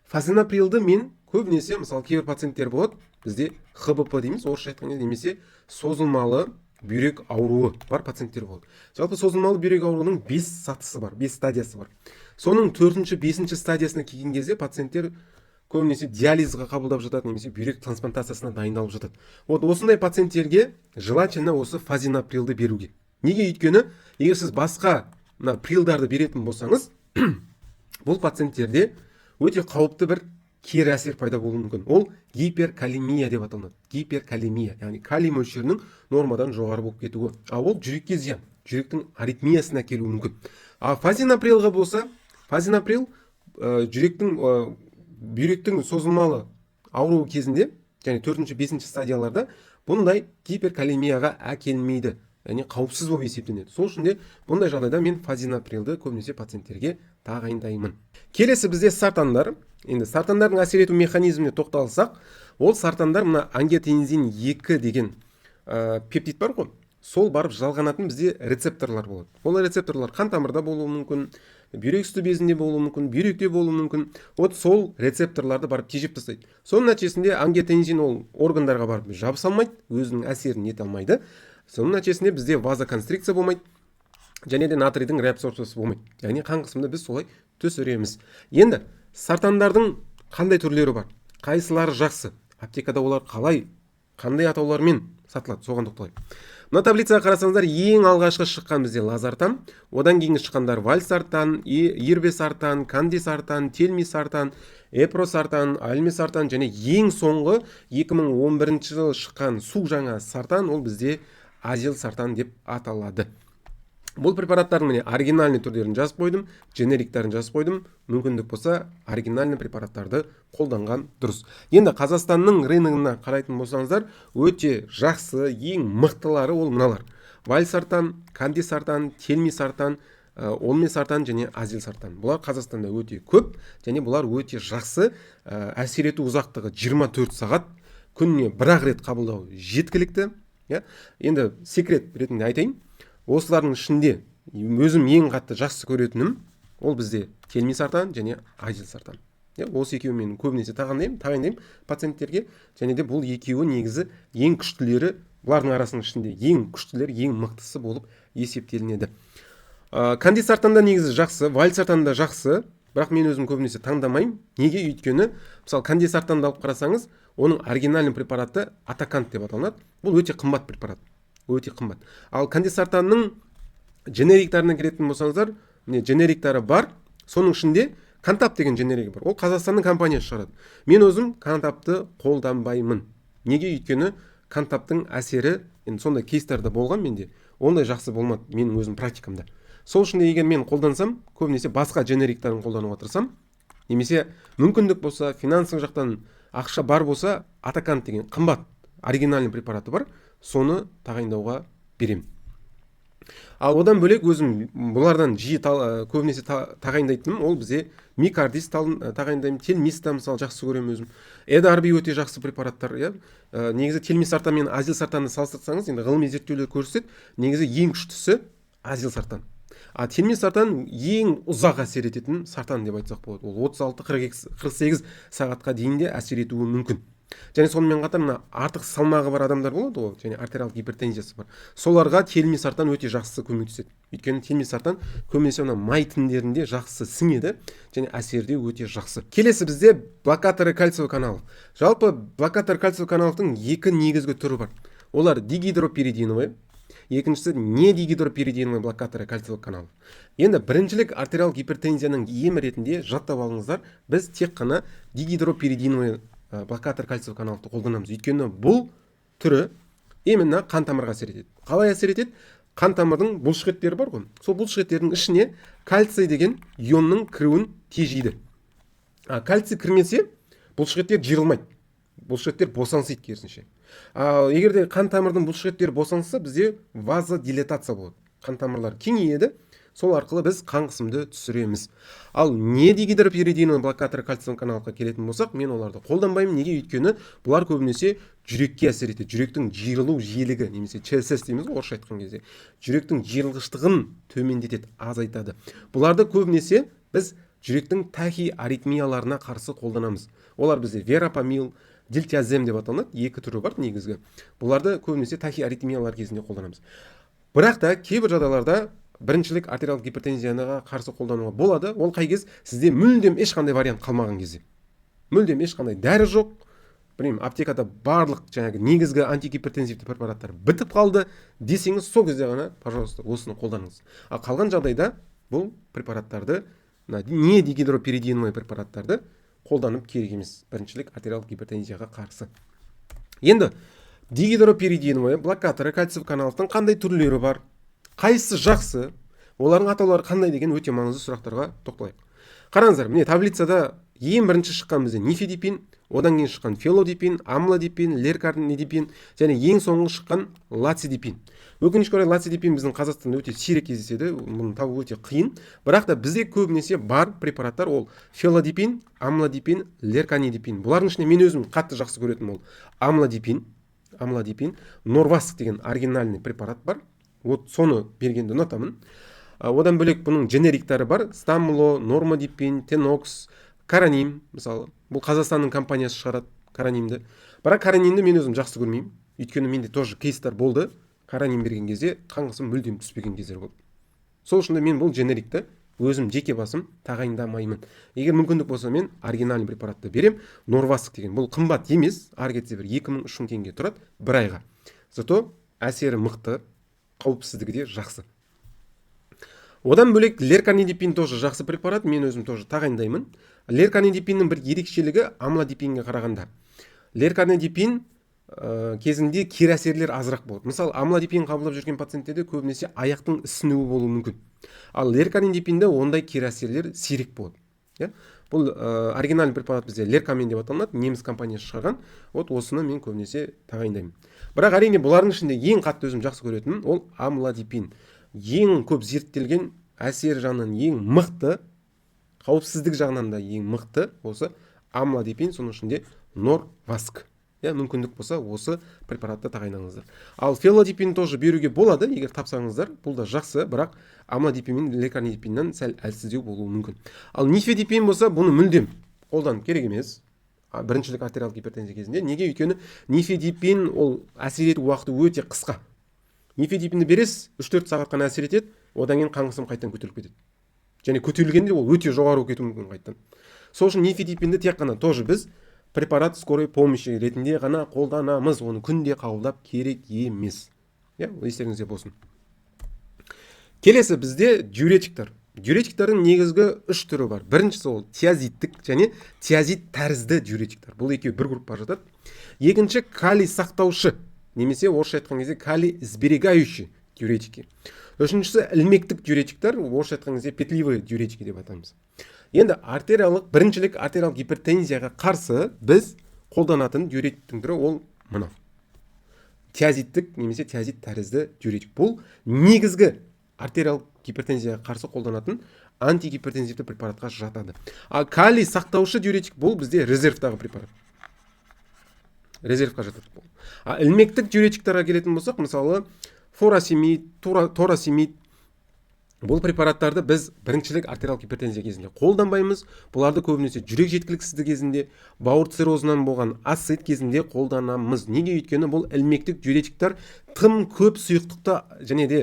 Фазинаприлді мен көбінесе, мысалы, кейбір пациенттер болады, бізде ХБП дейміз, орысша айтқанда, немесе созылмалы бүйрек ауруы бар пациенттер болады. Жалпы созылмалы бүйрек ауруының 5 сатысы бар, 5 стадиясы бар. Соның 4-5 стадиясына келген кезде пациенттер көбінесе диализға қабылдап жатады, немесе бүйрек трансплантациясына дайындалып жатады. Осындай пациенттерге желательно осы фазинаприлді беруге. Неге? Өйткені, егер сіз басқа прилдарды беретін болсаңыз, бұл пациенттерде өте қауіпті бір кері әсер пайда болуы мүмкін. Ол гиперкалемия деп аталады. Гиперкалемия, яғни калий мөлшерінің нормадан жоғары болып кетуі. А ол жүрекке зиян, жүректің аритмиясына келуі мүмкін. А фазинаприлға болса, фазинаприл бүйректің созылмалы ауруы кезінде, және 4-5 стадияларда бұндай гиперкалемияға әкелмейді. Яғни қауіпсіз болып есептенеді. Сол үшін де бұндай жағдайда мен фазинаприлді көбінесе пациенттерге тағайындаймын. Келесі бізде сартандар. Енді сартандардың әсер ету механизміне тоқталсақ, ол сартандар мына ангиотензин 2 деген пептид бар ғой. Сол барып жалғанатын бізде рецепторлар болады. Ол рецепторлар қан тамырда болуы мүмкін, бүйрек үсті безінде болуы мүмкін, бүйректе болуы мүмкін. Сол рецепторларды барып тежеп тастайды. Соның нәтижесінде ангиотензин ол органдарға барып жабыса алмайды, өзінің әсерін ете алмайды. Соның нәтижесінде бізде вазоконстрикция болмайды, және де натрийдің реабсорбциясы болмайды. Яғни қан қысымды біз солай түсіреміз. Енді сартандардың қандай түрлері бар? Қайсылары жақсы? Аптекада олар қандай атаулармен сатылады? Соған тоқталайық. Мына таблицаға қарасаңыздар, ең алғашқы шыққан бізде лазартан, одан кейінгі шыққандар вальсартан, ирбесартан, кандисартан, телмисартан, эпросартан, альмисартан, және ең соңғы 2011 жылы шыққан су жаңа сартан, ол бізде азилсартан деп аталады. Бұл препараттардың міне оригинальный түрлерін жазып қойдым, дженериктарын жазып қойдым. Мүмкіндік болса оригинальный препараттарды қолданған дұрыс. Енді Қазақстанның рыногына қарайтын болсаңыздар, өте жақсы, ең мықтылары ол мыналар: вальсартан, кандисартан, телмисартан, олмесартан және азилсартан. Бұлар Қазақстанда өте көп және бұлар өте жақсы. Әсер ету ұзақтығы 24 сағат, күніне бір-ақ рет қабылдау жеткілікті. Енді секрет ретінде айтайын, осылардың ішінде өзім ең қатты жақсы көретінім ол бізде телмисартан және азилсартан. Осы екеуі мен көбінесе тағайындаймын пациенттерге, және де бұл екеуі негізі ең күштілері, бұлардың арасының ішінде ең күштілері, ең мықтысы болып есептелінеді. Кандисартанда негізі жақсы, вальсартанда жақсы, бірақ мен өзім көбінесе таңдамаймын. Неге? Өйткені мысалы кандисартанды алып қарасаңыз, оның оригинальный препараты атакант деп аталынады. Бұл өте қымбат препарат, өте қымбат. Ал кандисартанның дженериктарына келетін болсаңыздар, міне дженериктары бар, соның ішінде Кантап деген дженерик бар. Ол Қазақстанның компаниясы шығарады. Мен өзім Кантапты қолданбаймын. Неге? Өйткені Кантаптың әсері, енді сондай кейстарда болған менде, ондай жақсы болмады менің өзім практикамда. Сол үшін егер мен қолдансам, көбінесе басқа дженериктарын қолдануға тырысам, немесе мүмкіндік болса, финансовый жақтан ақша бар болса, атакант деген қымбат оригинальный препараты бар, соны тағайындауға берем. Ал одан бөлек өзім бұлардан жиі көбінесе тағайындайтыным ол бізде микардис тағайындаймын, телмиста мысалы жақсы көремін өзім. Эдарби өте жақсы препараттар. Негізі телмисартан мен азилсартанды салыстырсаңыз, енді ғылыми зерттеулер көрсетеді, негізі ең күштісі азилсартан. Телмисартан ең ұзақ әсер ететін сартан деп айтсақ болады. Ол 36-48 сағатқа дейін де әсер етуі мүмкін. Және сонымен қатар мына артық салмағы бар адамдар болады ғой, және артериалдық гипертензиясы бар. Соларға телмисартан өте жақсы көмектеседі. Өйткені телмисартан көбінесе мына май тіндерінде жақсы сіңеді және әсерде өте жақсы. Келесі бізде блокаторы кальциевый канал. Жалпы блокатор кальциевый каналдың екі негізгі түрі бар. Олар дигидропиридиновый, екіншісі не дигидропиридиновый блокаторы кальциевый канал. Енді біріншілік артериалдық гипертензияның емі ретінде жаттап алыңыздар. Біз тек қана дигидропиридиновый блокатор кальциевый каналды қолданамыз. Өйткені бұл түрі именно қан тамырға әсер етеді. Қалай әсер етеді? Қан тамырдың бұлшықеттері бар ғой. Сол бұлшықеттердің ішіне кальций деген ионның кіруін тежейді. Кальций кірмесе, бұлшықеттер жиырылмайды. Бұлшықеттер босаңсиды керісінше. Егер де қан тамырдың бұлшықеттері босаңсса, бізде вазодилатация болады. Қан тамырлар кеңейеді. Сол арқылы біз қан қысымды түсіреміз. Ал не дигидропиридиновый блокатор кальциевый каналға келетін болсақ, мен оларды қолданбаймын. Неге? Өйткені бұлар көбінесе жүрекке әсер етеді. Жүректің жиырылу жиілігі, немесе ЧСС дейміз орысша айтқан кезде, жүректің жиырылғыштығын төмендетеді, азайтады. Бұларды көбінесе біз жүректің тахиаритмияларына қарсы қолданамыз. Олар бізде верапамил, дилтиазем деп аталынады. Екі түрі бар негізгі. Бұларды көбінесе тахиаритмиялар кезінде қолданамыз. Бірақ та кейбір жағдайларда біріншілік артериалдық гипертензияға қарсы қолдануға болады. Ол қай кез? Сізде мүлдем ешқандай вариант қалмаған кезде. Мүлдем ешқандай дәрі жоқ. Білмеймін, аптекада барлық жаңағы негізгі антигипертензивті препараттар бітіп қалды десеңіз, сол кезде ғана, пожалуйста, осыны қолданыңыз. Ал қалған жағдайда бұл препараттарды, не дигидропиридиновый препараттарды қолданып керек емес. Біріншілік артериалдық гипертензияға қарсы. Енді дигидропиридиновый блокаторы кальциевый каналдың қандай түрлері бар? Қайсысы жақсы? Олардың атаулары қандай деген өте маңызды сұрақтарға тоқталайық. Қараңыздар, міне таблицада ең бірінші шыққан бізде нифедипин, одан кейін шыққан фелодипин, амлодипин, лерканидипин және ең соңғы шыққан лацидипин. Өкінішке орай лацидипин біздің Қазақстанда өте сирек кездеседі, мұны табу өте қиын. Бірақ та бізде көбінесе бар препараттар ол фелодипин, амлодипин, лерканидипин. Бұлардың ішінде мен өзім қатты жақсы көретін ол амлодипин, норваск деген оригинальный препарат бар. Вот соны бергенді ұнатамын. Одан бөлек бұның дженериктары бар. Стамло, нормадипин, тенокс, караним. Мысалы, бұл Қазақстанның компаниясы шығарады каранимді. Бірақ каранимді мен өзім жақсы көрмеймін. Өйткені менде тоже кейстар болды. Караним берген кезде қан қысым мүлдем түспеген кездер болды. Сол үшін мен бұл дженерикті өзім жеке басым тағайындамаймын. Егер мүмкіндік болса мен оригинальный препаратты берем. Норваск деген бұл қымбат емес. Ары кетсе бір 2000-3000 теңге тұрады бір айға. Зато әсері мықты, қауіпсіздігі де жақсы. Одан бөлек лерканидипин тоже жақсы препарат, мен өзім тоже тағайындаймын. Лерканидипиннің бір ерекшелігі амлодипинге қарағанда. Лерканидипин кезінде кері әсерлер азырақ болады. Мысалы амлодипин қабылдап жүрген пациенттерде көбінесе аяқтың ісінуі болуы мүмкін. Ал лерканидипинде ондай кері әсерлер сирек болады. Бұл оригинальный препарат бізде леркамен деп аталынады, неміс компаниясы шығарған. Осыны мен көбінесе тағайындаймын. Бірақ әрине бұлардың ішінде ең қатты өзім жақсы көретінім ол амлодипин. Ең көп зерттелген, әсер жағынан ең мықты, қауіпсіздік жағынан да ең мықты осы амлодипин, соның ішінде норваск. Мүмкіндік болса осы препаратты тағайындаңыздар. Ал фелодипин тоже беруге болады, егер тапсаңыздар, бұл да жақсы, бірақ амлодипин мен лерканидипиннен сәл әлсіздеу болуы мүмкін. Ал нифедипин болса, бұны мүлдем қолданып керек емес. Біріншілік артериалдық гипертензия кезінде. Неге? Өйткені нифедипин ол әсер ету уақыты өте қысқа. Нифедипинді бересіз, 3-4 сағат қана әсер етеді, одан кейін қан қысымы қайттан көтеріліп кетеді. Және көтерілгенде ол өте жоғары кетуі мүмкін қайттан. Сол үшін нифедипинді тек қана тоже біз препарат скорой помощи ретінде ғана қолданамыз, оны күнде қабылдап керек емес. Естеріңізде болсын. Келесі бізде диуретиктер. Диуретиктердің негізгі 3 түрі бар. Біріншісі ол тиазиттік және тиазит тәрізді диуретиктер. Бұл екеуі бір группа жатады. Екінші калий сақтаушы, немесе орысша айтқан кезде калий сберегающий диуретики. Үшіншісі ілмектік диуретиктер, орысша айтқан кезде петлевые диуретики деп атаймыз. Енді біріншілік артериялық гипертензияға қарсы біз қолданатын диуретиктің түрі ол мынау. Тиазиттік немесе тиазит тәрізді диуретик. Бұл негізгі артериялық гипертензияға қарсы қолданатын антигипертензивті препаратқа жатады. Ал калий сақтаушы диуретик бұл бізде резервтағы препарат. Резервқа жатады бұл. Ілмектік диуретиктерге келетін болсақ, мысалы фуросемид, торосемид, бұл препараттарды біз біріншілік артериялық гипертензия кезінде қолданбаймыз. Бұларды көбінесе жүрек жеткіліксіздігі кезінде, бауыр циррозынан болған асцит кезінде қолданамыз. Неге? Өйткені бұл ілмектік диуретиктер тым көп сұйықтықты және де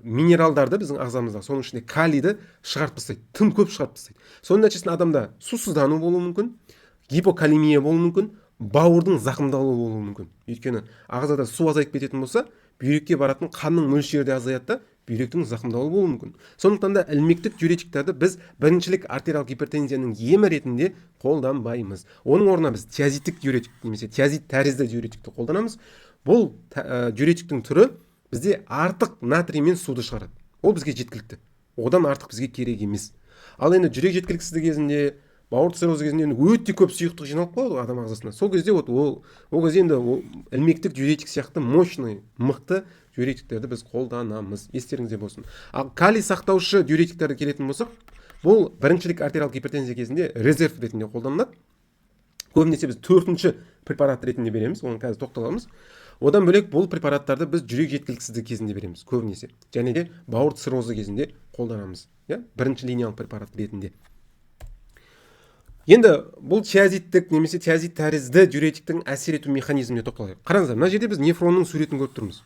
минералдарды біздің ағзамызда, соның ішінде калийді шығарып тастайды, тым көп шығарып тастайды. Соның нәтижесінде адамда сусыздану болуы мүмкін, гипокалемия болуы мүмкін, бауырдың зақымдалуы болуы мүмкін. Өйткені ағзада су азайып кететін болса, бүйрекке баратын қанның мөлшері де азаяды да, бүйректің зақымдалуы болуы мүмкін. Сондықтан да ілмектік диуретиктерді біз біріншілік артериялық гипертензияның емі ретінде қолданбаймыз. Оның орнына біз тиазиттік диуретик немесе тиазит тәрізді диуретикті қолданамыз. Бұл диуретиктің түрі бізде артық натрий мен суды шығарады. Ол бізге жеткілікті. Одан артық бізге керек емес. Ал енді жүрек жеткіліксіздігі кезінде, бауыр циррозы кезінде өте көп сұйықтық жиналып қалады адам ағзасына. Сол кезде ол кезде енді ілмектік диуретик сияқты мощный, мықты диуретиктерді біз қолданамыз. Естеріңізде болсын. Ал калий сақтаушы диуретиктерді келетін болсақ, бұл біріншілік артериялық гипертензия кезінде резерв ретінде қолданылады. Көбінесе біз 4-ші препарат ретінде береміз, оны қазір тоқталамыз. Одан бөлек бұл препараттарды біз жүрек жеткіліксіздігі кезінде береміз, көбінесе. Және де бауыр циррозы кезінде қолданамыз. Бірінші линиялық препарат ретінде. Енді бұл тиазиттік немесе тиазит тәрізді диуретиктің әсер ету механизміне тоқталайық. Қараңыздар, мына жерде біз нефронның суретін көріп тұрмыз.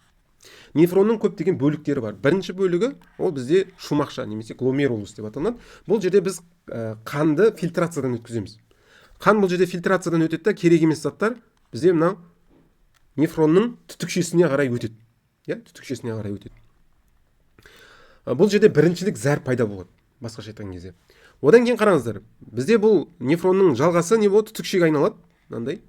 Нефронның көптеген бөліктері бар. Бірінші бөлігі ол бізде шумақша немесе гломерулус деп аталынады. Бұл жерде біз қанды фильтрациядан өткіземіз. Қан бұл жерде фильтрациядан өтеді да, керек емес заттар бізде мынау нефронның түтікшесіне қарай өтеді. Түтікшесіне қарай өтеді. Бұл жерде біріншілік зәр пайда болады, басқаша айтқан кезде. Одан кейін қараңыздар, бізде бұл нефронның жалғасы не болады? Түтікшеге айналады. Мынандай.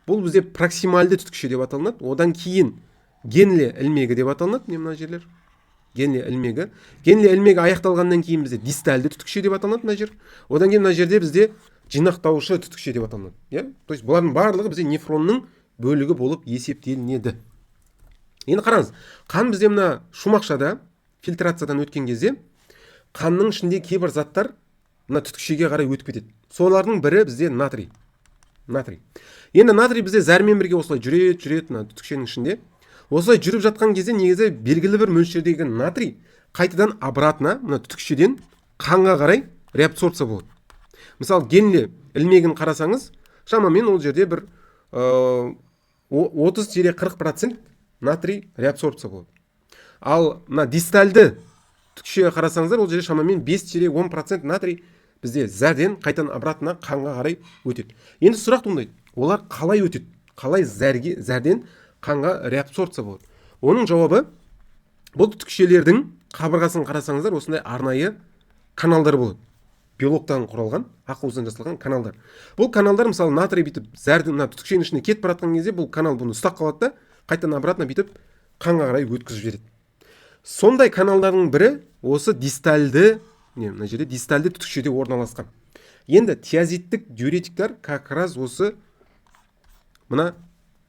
Бұл бізде проксимальды түтікше деп аталынады. Одан кейін генле ілмегі деп аталынады. Мына жерлер. Генле ілмегі. Генле ілмегі аяқталғаннан кейін бізде дистальды түтікше деп аталынады мына жер. Одан кейін мына жерде бізде жинақтаушы түтікше деп аталынады. То есть бұлардың барлығы бізде нефронның бөлігі болып есептелінеді. Енді қараңыз, қан бізде мына шумақшада фильтрациядан өткен кезде қанның ішінде кейбір заттар мына түтікшеге қарай өтіп кетеді. Солардың бірі бізде натрий. Енді натрий бізде зәрмен бірге осылай жүреді мына түтікшенің ішінде. Осылай жүріп жатқан кезде негізі белгілі бір мөлшердегі натрий қайтадан обратно мына түтікшеден қанға қарай реабсорбция болады. Мысалы, генле ілмегін қарасаңыз, шамамен ол жерде бір 30-40% натрий реабсорбция болады. Ал мына дистальды түтікшеге қарасаңыздар, ол жерде шамамен 5-10% натрий бізде зәрден қайтадан обратно қанға қарай өтеді. Енді сұрақ туындайды, олар қалай өтеді? Қалай зәрден қанға реабсорбция болады? Оның жауабы, бұл түтікшелердің қабырғасын қарасаңыздар, осындай арнайы каналдар болады. белоктан құралған, ақуыздан жасалған каналдар. Бұл каналдар мысалы натрий бүйтіп зәрдің мына түтікшенің ішіне кетіп бара жатқан кезде бұл канал бұны ұстап қалады да, қайтадан обратно бүйтіп қанға қарай өткізіп жібереді. Сондай каналдардың бірі осы дистальды, мына жерде дистальды түтікшеде орналасқан. Енді тиазиттік диуретиктер как раз осы мына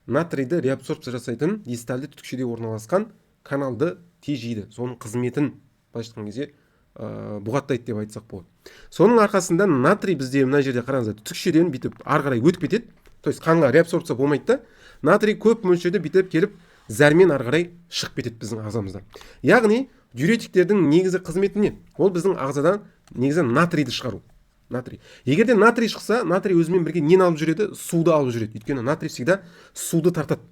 натрийді реабсорбция жасайтын дистальды түтікшеде орналасқан каналды тежейді. Соның қызметін былайша айтқан кезде бұғаттайды деп айтсақ болады. Соның арқасында натрий бізде мына жерде қараңыздар түтікшеден бүйтіп ары қарай өтіп кетеді. То есть қанға реабсорбция болмайды да. Натрий көп мөлшерде бүйтіп келіп зәрмен ары қарай шығып кетеді біздің ағзамыздан. Яғни диуретиктердің негізі қызметі не? Ол біздің ағзадан негізі натрийді шығару. Натрий. Егер де натрий шықса, натрий өзімен бірге нені алып жүреді? Суды алып жүреді. Өйткені натрий всегда суды тартады.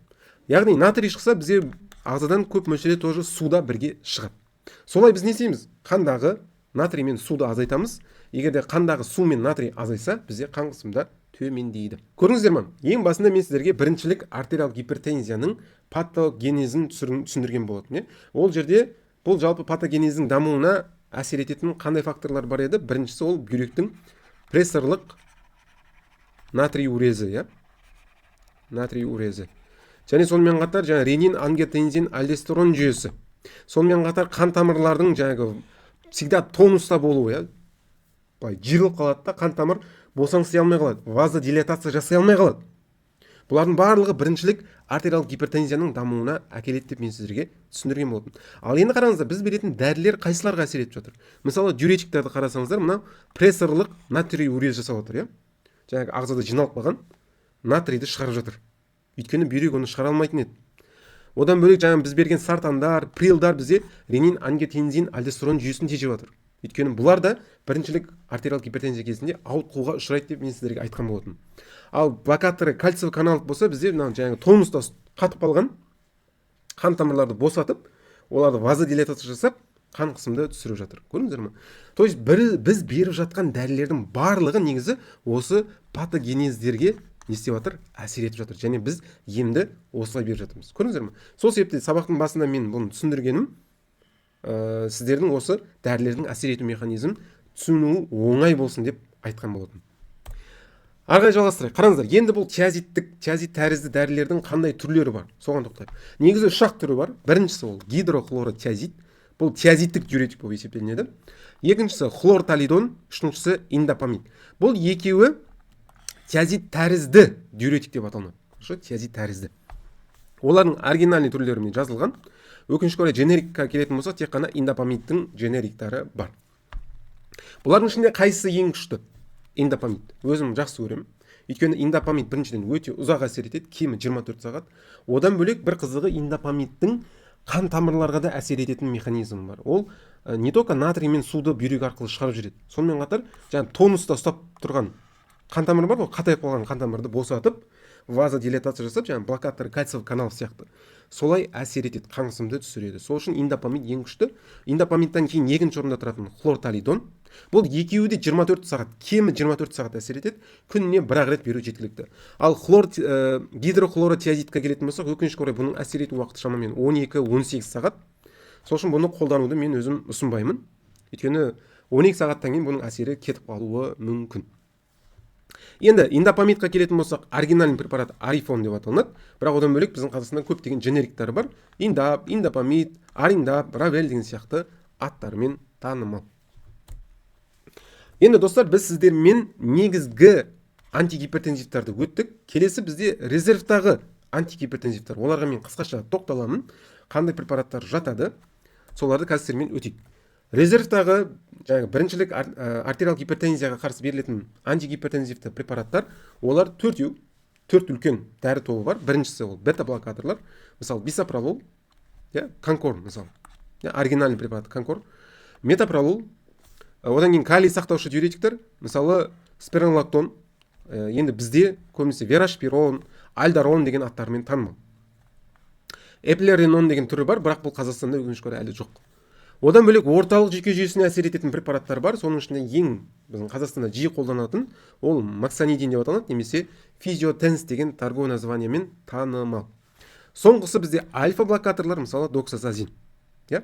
Яғни натрий шықса, бізде ағзадан көп мөлшерде тоже суда бірге шығады. Солай біз не істейміз? Қандағы натрий мен суды азайтамыз. Егер де қандағы су мен натрий азайса, бізде қан қысымда төмендейді. Көрдіңіздер ме? Ең басында мен сіздерге біріншілік артериялық гипертензияның патогенезін түсіндірген болатын. Ол жерде бұл жалпы патогенездің дамуына әсер ететін қандай факторлар бар еді? Біріншісі ол бүйректің прессорлық натрий урезі, натрий урезі. Және сонымен қатар ренин, ангиотензин, альдостерон жүйесі. Сонымен қатар қан тамырлардың всегда тонуста болуы, жиырылып қалады да, қан тамыр босаңси алмай қалады, вазодилатация жасай алмай қалады. Бұлардың барлығы біріншілік артериялық гипертензияның дамуына әкеледі деп мен сіздерге түсіндірген болатын. Ал енді қараңыздар, біз беретін дәрілер қайсыларға әсер етіп жатыр? Мысалы, диуретиктерді қарасаңыздар, мына прессорлық натрий урез жасап отыр, ағзада жиналып қалған натрийді шығарып жатыр. Өйткені бүйрек оны шығара алмайтын еді. Одан бөлек біз берген сартандар, прилдар бізде ренин, ангиотензин, альдостерон жүйесін тежеп жатыр. Өйткені бұлар да біріншілік артериялық гипертензия кезінде ауытқуға ұшырайды деп мен сіздерге айтқан болатын. Ал блокаторы кальциевый канал болса, бізде тонуста қатып қалған қан тамырларды босатып, оларды вазодилатация жасап, қан қысымды түсіріп жатыр. Көрдіңіздер ме? То есть біз беріп жатқан дәрілердің барлығы негізі осы патогенездерге не істеп жатыр? Әсер етіп жатыр. Және біз емді осылай беріп жатырмыз. Көрдіңіздер ме? Сол себепте сабақтың басында мен бұны түсіндіргенім, сіздердің осы дәрілердің әсер ету механизмін түсіну оңай болсын деп айтқан болатын. Арғай жалғастырайық. Қараңыздар, енді бұл тиазит тәрізді дәрілердің қандай түрлері бар? Соған тоқтайық. Негізі 3 түрі бар. Біріншісі ол гидрохлоротиазид. Бұл тиазиттік диуретик болып есептелінеді. Екіншісі хлорталидон, үшіншісі индопамид. Бұл екеуі тиазит тәрізді диуретик деп аталынады. Тиазит тәрізді. Олардың оригинальный түрлерімен жазылған. Өкінішке орай дженерикқа келетін болса, тек қана индопамидтің дженериктары бар. Бұлардың ішінде қайсысы ең күшті? Индопамид. Өзім жақсы көремін. Өйткені индопамид біріншіден өте ұзақ әсер етеді, кемі 24 сағат. Одан бөлек бір қызығы индопамидтің қан тамырларға да әсер ететін механизм бар. Ол не только натрий мен суды бүйрек арқылы шығарып жүреді. Сонымен қатар, тонуста ұстап тұрған қан тамыры бар, қатайып қалған қан тамырды босатып, вазодилатация жасап, блокатор кальциевый канал сияқты. Солай әсер етеді, қан қысымды түсіреді. Сол үшін индопамид ең күшті. Индопамидтан кейін екінші орында тұратын хлорталидон. Бұл екеуі де 24 сағат, кемі 24 сағат әсер етеді. Күніне бір-ақ рет беру жеткілікті. Ал гидрохлоротиазидқа келетін болсақ, өкінішке орай бұның әсер ету уақыты шамамен 12-18 сағат. Сол үшін бұны қолдануды мен өзім ұсынбаймын. Өйткені 12 сағаттан кейін бұның әсері кетіп қалуы мүмкін. Енді индопамидқа келетін болсақ, оригинальный препарат арифон деп аталынады. Бірақ одан бөлек біздің Қазақстанда көптеген дженериктары бар. Индопамид, ариндап, равель деген сияқты аттарымен танымал. Енді достар, біз сіздермен негізгі антигипертензивтарды өттік. Келесі бізде резервтағы антигипертензивтар. Оларға мен қысқаша тоқталамын. Қандай препараттар жатады, соларды қазір сіздермен өтейік. Резервтағы біріншілік артериялық гипертензияға қарсы берілетін антигипертензивті препараттар, олар 4 үлкен дәрі тобы бар. Біріншісі ол бета-блокаторлар, мысалы бисопролол, конкор, мысалы, оригинальный препарат конкор, метапролол, одан кейін калий сақтаушы диуретиктер, мысалы спиролактон, енді бізде көбінесе верашпирон, альдарон деген аттармен танымал. Эплеринон деген түрі бар, бірақ бұл Қазақстанда өкінішке орай әлі жоқ. Одан бөлек орталық жүйке жүйесіне әсер ететін препараттар бар. Соның ішінде ең біздің Қазақстанда жиі қолданатын ол максанидин деп аталады, немесе физиотенс деген торговый названиемен танымал. Соңғысы бізде альфа блокаторлар, мысалы доксазазин. иә.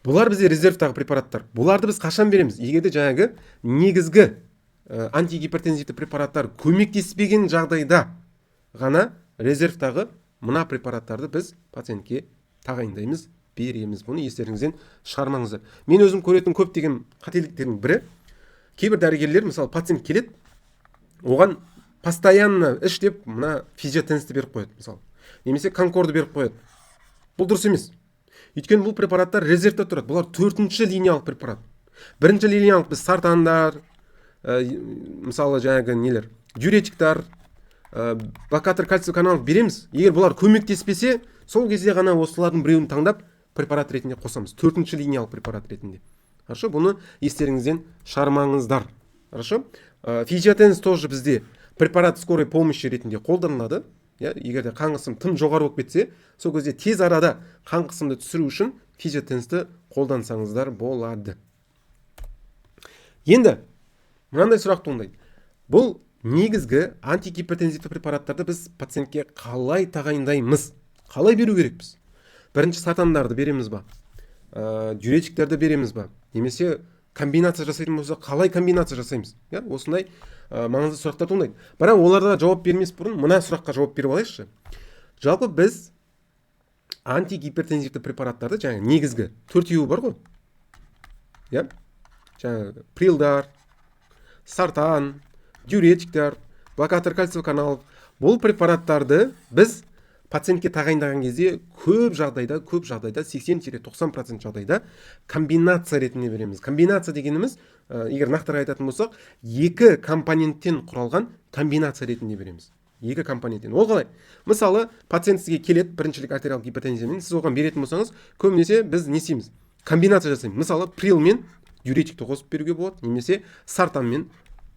Бұлар бізде резервтағы препараттар. Бұларды біз қашан береміз? Егерде жаңағы негізгі антигипертензивті препараттар көмектеспеген жағдайда ғана резервтағы мына препараттарды біз пациентке тағайындаймыз, береміз. Бұны естеріңізден шығармаңыздар. Мен өзім көретін көптеген қателіктердің бірі, кейбір дәрігерлер, мысалы, пациент келеді, оған постоянно іш деп мына физиотенсті беріп қояды, мысалы, немесе конкорды беріп қояды. Бұл дұрыс емес. Өйткені бұл препараттар резервте тұрады. Бұлар 4-ші линиялық препарат. 1-ші линиялық біз сартандар, мысалы жаңағы нелер, диуретиктар, блокатор кальций каналын береміз. Егер бұлар көмектеспесе, сол кезде ғана осылардың біреуін таңдап препарат ретінде қосамыз. 4-ші линиялық препарат ретінде. Хорошо, бұны естеріңізден шығармаңыздар. Хорошо? Физиотенс тоже бізде препарат скорой помощи ретінде қолданылады. Егерде қан қысым тым жоғары болып кетсе, сол кезде тез арада қан қысымды түсіру үшін физиотенсті қолдансаңыздар болады. Енді мынандай сұрақ туындайды. Бұл негізгі антигипертензивті препараттарды біз пациентке қалай тағайындаймыз? Қалай беру керекпіз? Бірінші сартандарды береміз ба? Диуретиктерді береміз ба? Немесе комбинация жасайтын болса, қалай комбинация жасаймыз? Осындай маңызды сұрақтар туындайды. Бірақ оларға жауап бермес бұрын мына сұраққа жауап беріп алайықшы. Жалпы біз антигипертензивті препараттарды, жаңа негізгі 4-еуі бар ғой. Жаңа прилдар, сартан, диуретиктер, блокатор кальциевый канал. Бұл препараттарды біз пациентке тағайындаған кезде көп жағдайда 80-90% жағдайда комбинация ретінде береміз. Комбинация дегеніміз, егер нақтырақ айтатын болсақ, 2 компоненттен құралған комбинация ретінде береміз. 2 компоненттен. Ол қалай? Мысалы, пациент сізге келеді біріншілік артериялық гипертензиямен, сіз оған беретін болсаңыз, көбінесе біз не істейміз? Комбинация жасаймыз. Мысалы, прилмен диуретикті қосып беруге болады, немесе сартанмен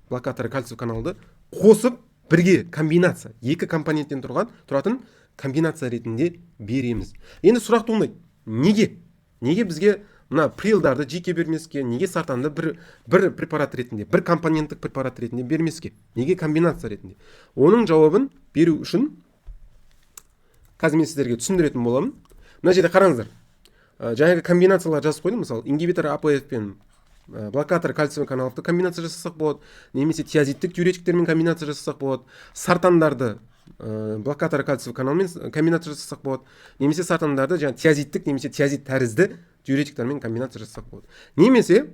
блокатор кальций каналды қосып бірге комбинация, 2 компоненттен тұратын комбинация ретінде береміз. Енді сұрақ туындайды. Неге бізге мына прилдарды жеке бермеске, неге сартанды бір препарат ретінде, бір компоненттік препарат ретінде бермеске? Неге комбинация ретінде? Оның жауабын беру үшін қазір мен сіздерге түсіндіретін боламын. Мына жерде қараңыздар. Жаңағы комбинациялар жазып қойдым, мысалы, ингибитор АПФ пен блокатор кальциевый каналды комбинация жасасақ болады, немесе тиазидтік диуретиктермен комбинация жасасақ болады, сартандарды блокатор кальциевый каналмен комбинация жасасақ болады, немесе сартандарды жаңа тиазидтік немесе тиазид тәрізді диуретиктермен комбинация жасасақ болады. Немесе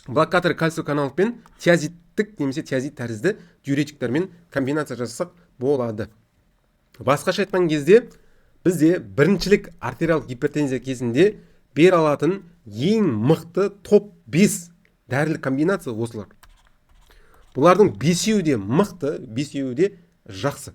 блокатор кальциевый каналпен тиазидтік немесе тиазид тәрізді диуретиктермен комбинация жасасақ болады. Басқаша айтқан кезде бізде біріншілік артериялық гипертензия кезінде бер алатын ең мықты топ 5 дәрілік комбинация осылар. Бұлардың 5-еуі де мықты, 5-еуі де жақсы.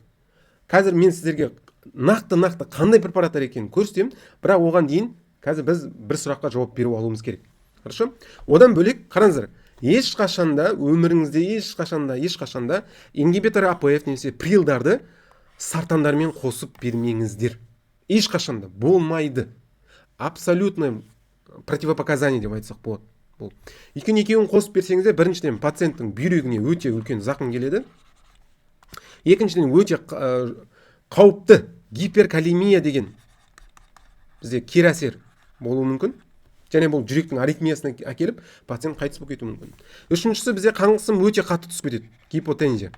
Қазір мен сіздерге нақты қандай препараттар екенін көрсетемін, бірақ оған дейін қазір біз бір сұраққа жауап беріп алуымыз керек. Хорошо? Одан бөлек қараңыздар, ешқашанда өміріңізде ешқашанда ингибитор АПФ немесе прилдарды сартандармен қосып бермеңіздер. Ешқашанда болмайды. Абсолютно противопоказание деп айтсақ болады. Өйткені екеуін қосып берсеңіздер, біріншіден пациенттің бүйрегіне өте үлкен зақым келеді. Екіншіден өте қауіпті гиперкалемия деген бізде кері әсер болуы мүмкін. Және бұл жүректің аритмиясына әкеліп, пациент қайтыс болып кетуі мүмкін. Үшіншісі, бізде қан қысым өте қатты түсіп кетеді, гипотензия.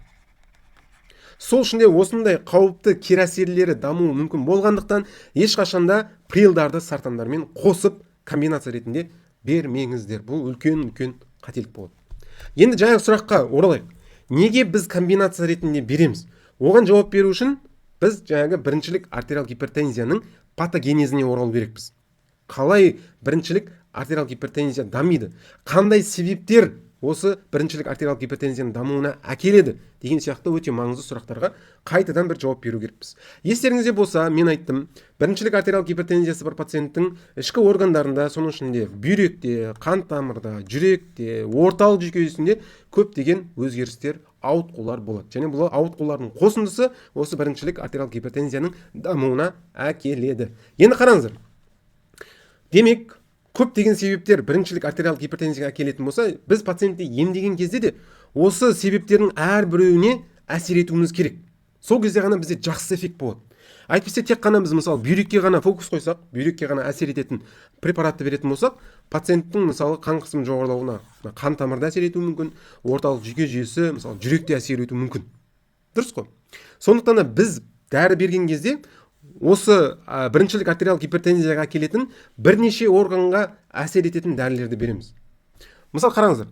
Сол үшін де осындай қауіпті кері әсерлері дамуы мүмкін болғандықтан ешқашанда прилдарды сартандармен қосып комбинация ретінде бермеңіздер. Бұл үлкен қателік болады. Енді жаңа сұраққа оралайық. Неге біз комбинация ретінде береміз? Оған жауап беру үшін біз жаңағы біріншілік артериялық гипертензияның патогенезіне оралу керекпіз. Қалай біріншілік артериялық гипертензия дамиды? Қандай себептер осы біріншілік артериялық гипертензияның дамуына әкеледі деген сияқты өте маңызды сұрақтарға қайтадан бір жауап беру керекпіз. Естеріңізде болса, мен айттым, біріншілік артериялық гипертензиясы бар пациенттің ішкі органдарында, соның ішінде бүйректе, қан тамырда, жүректе, орталық жүйкесінде көптеген өзгерістер, ауытқулар болады. Және бұл ауытқулардың қосындысы осы біріншілік артериялық гипертензияның дамуына әкеледі. Енді қараңыздар. Демек, көптеген себептер біріншілік артериялық гипертензияға әкелетін болса, біз пациентті емдеген кезде де осы себептердің әрбіреуіне әсер етуіміз керек. Сол кезде ғана бізде жақсы эффект болады. Әйтпесе тек қана біз мысалы бүйрекке ғана фокус қойсақ, бүйрекке ғана әсер ететін препаратты беретін болсақ, пациенттің мысалы қан қысымы жоғарылауына қан тамырда әсер етуі мүмкін, орталық жүйке жүйесі, мысалы жүректе әсер етуі мүмкін. Дұрыс қой? Сондықтан да біз дәрі берген кезде осы біріншілік артериалдық гипертензияға әкелетін бірнеше органға әсер ететін дәрілерді береміз. Мысалы қараңыздар.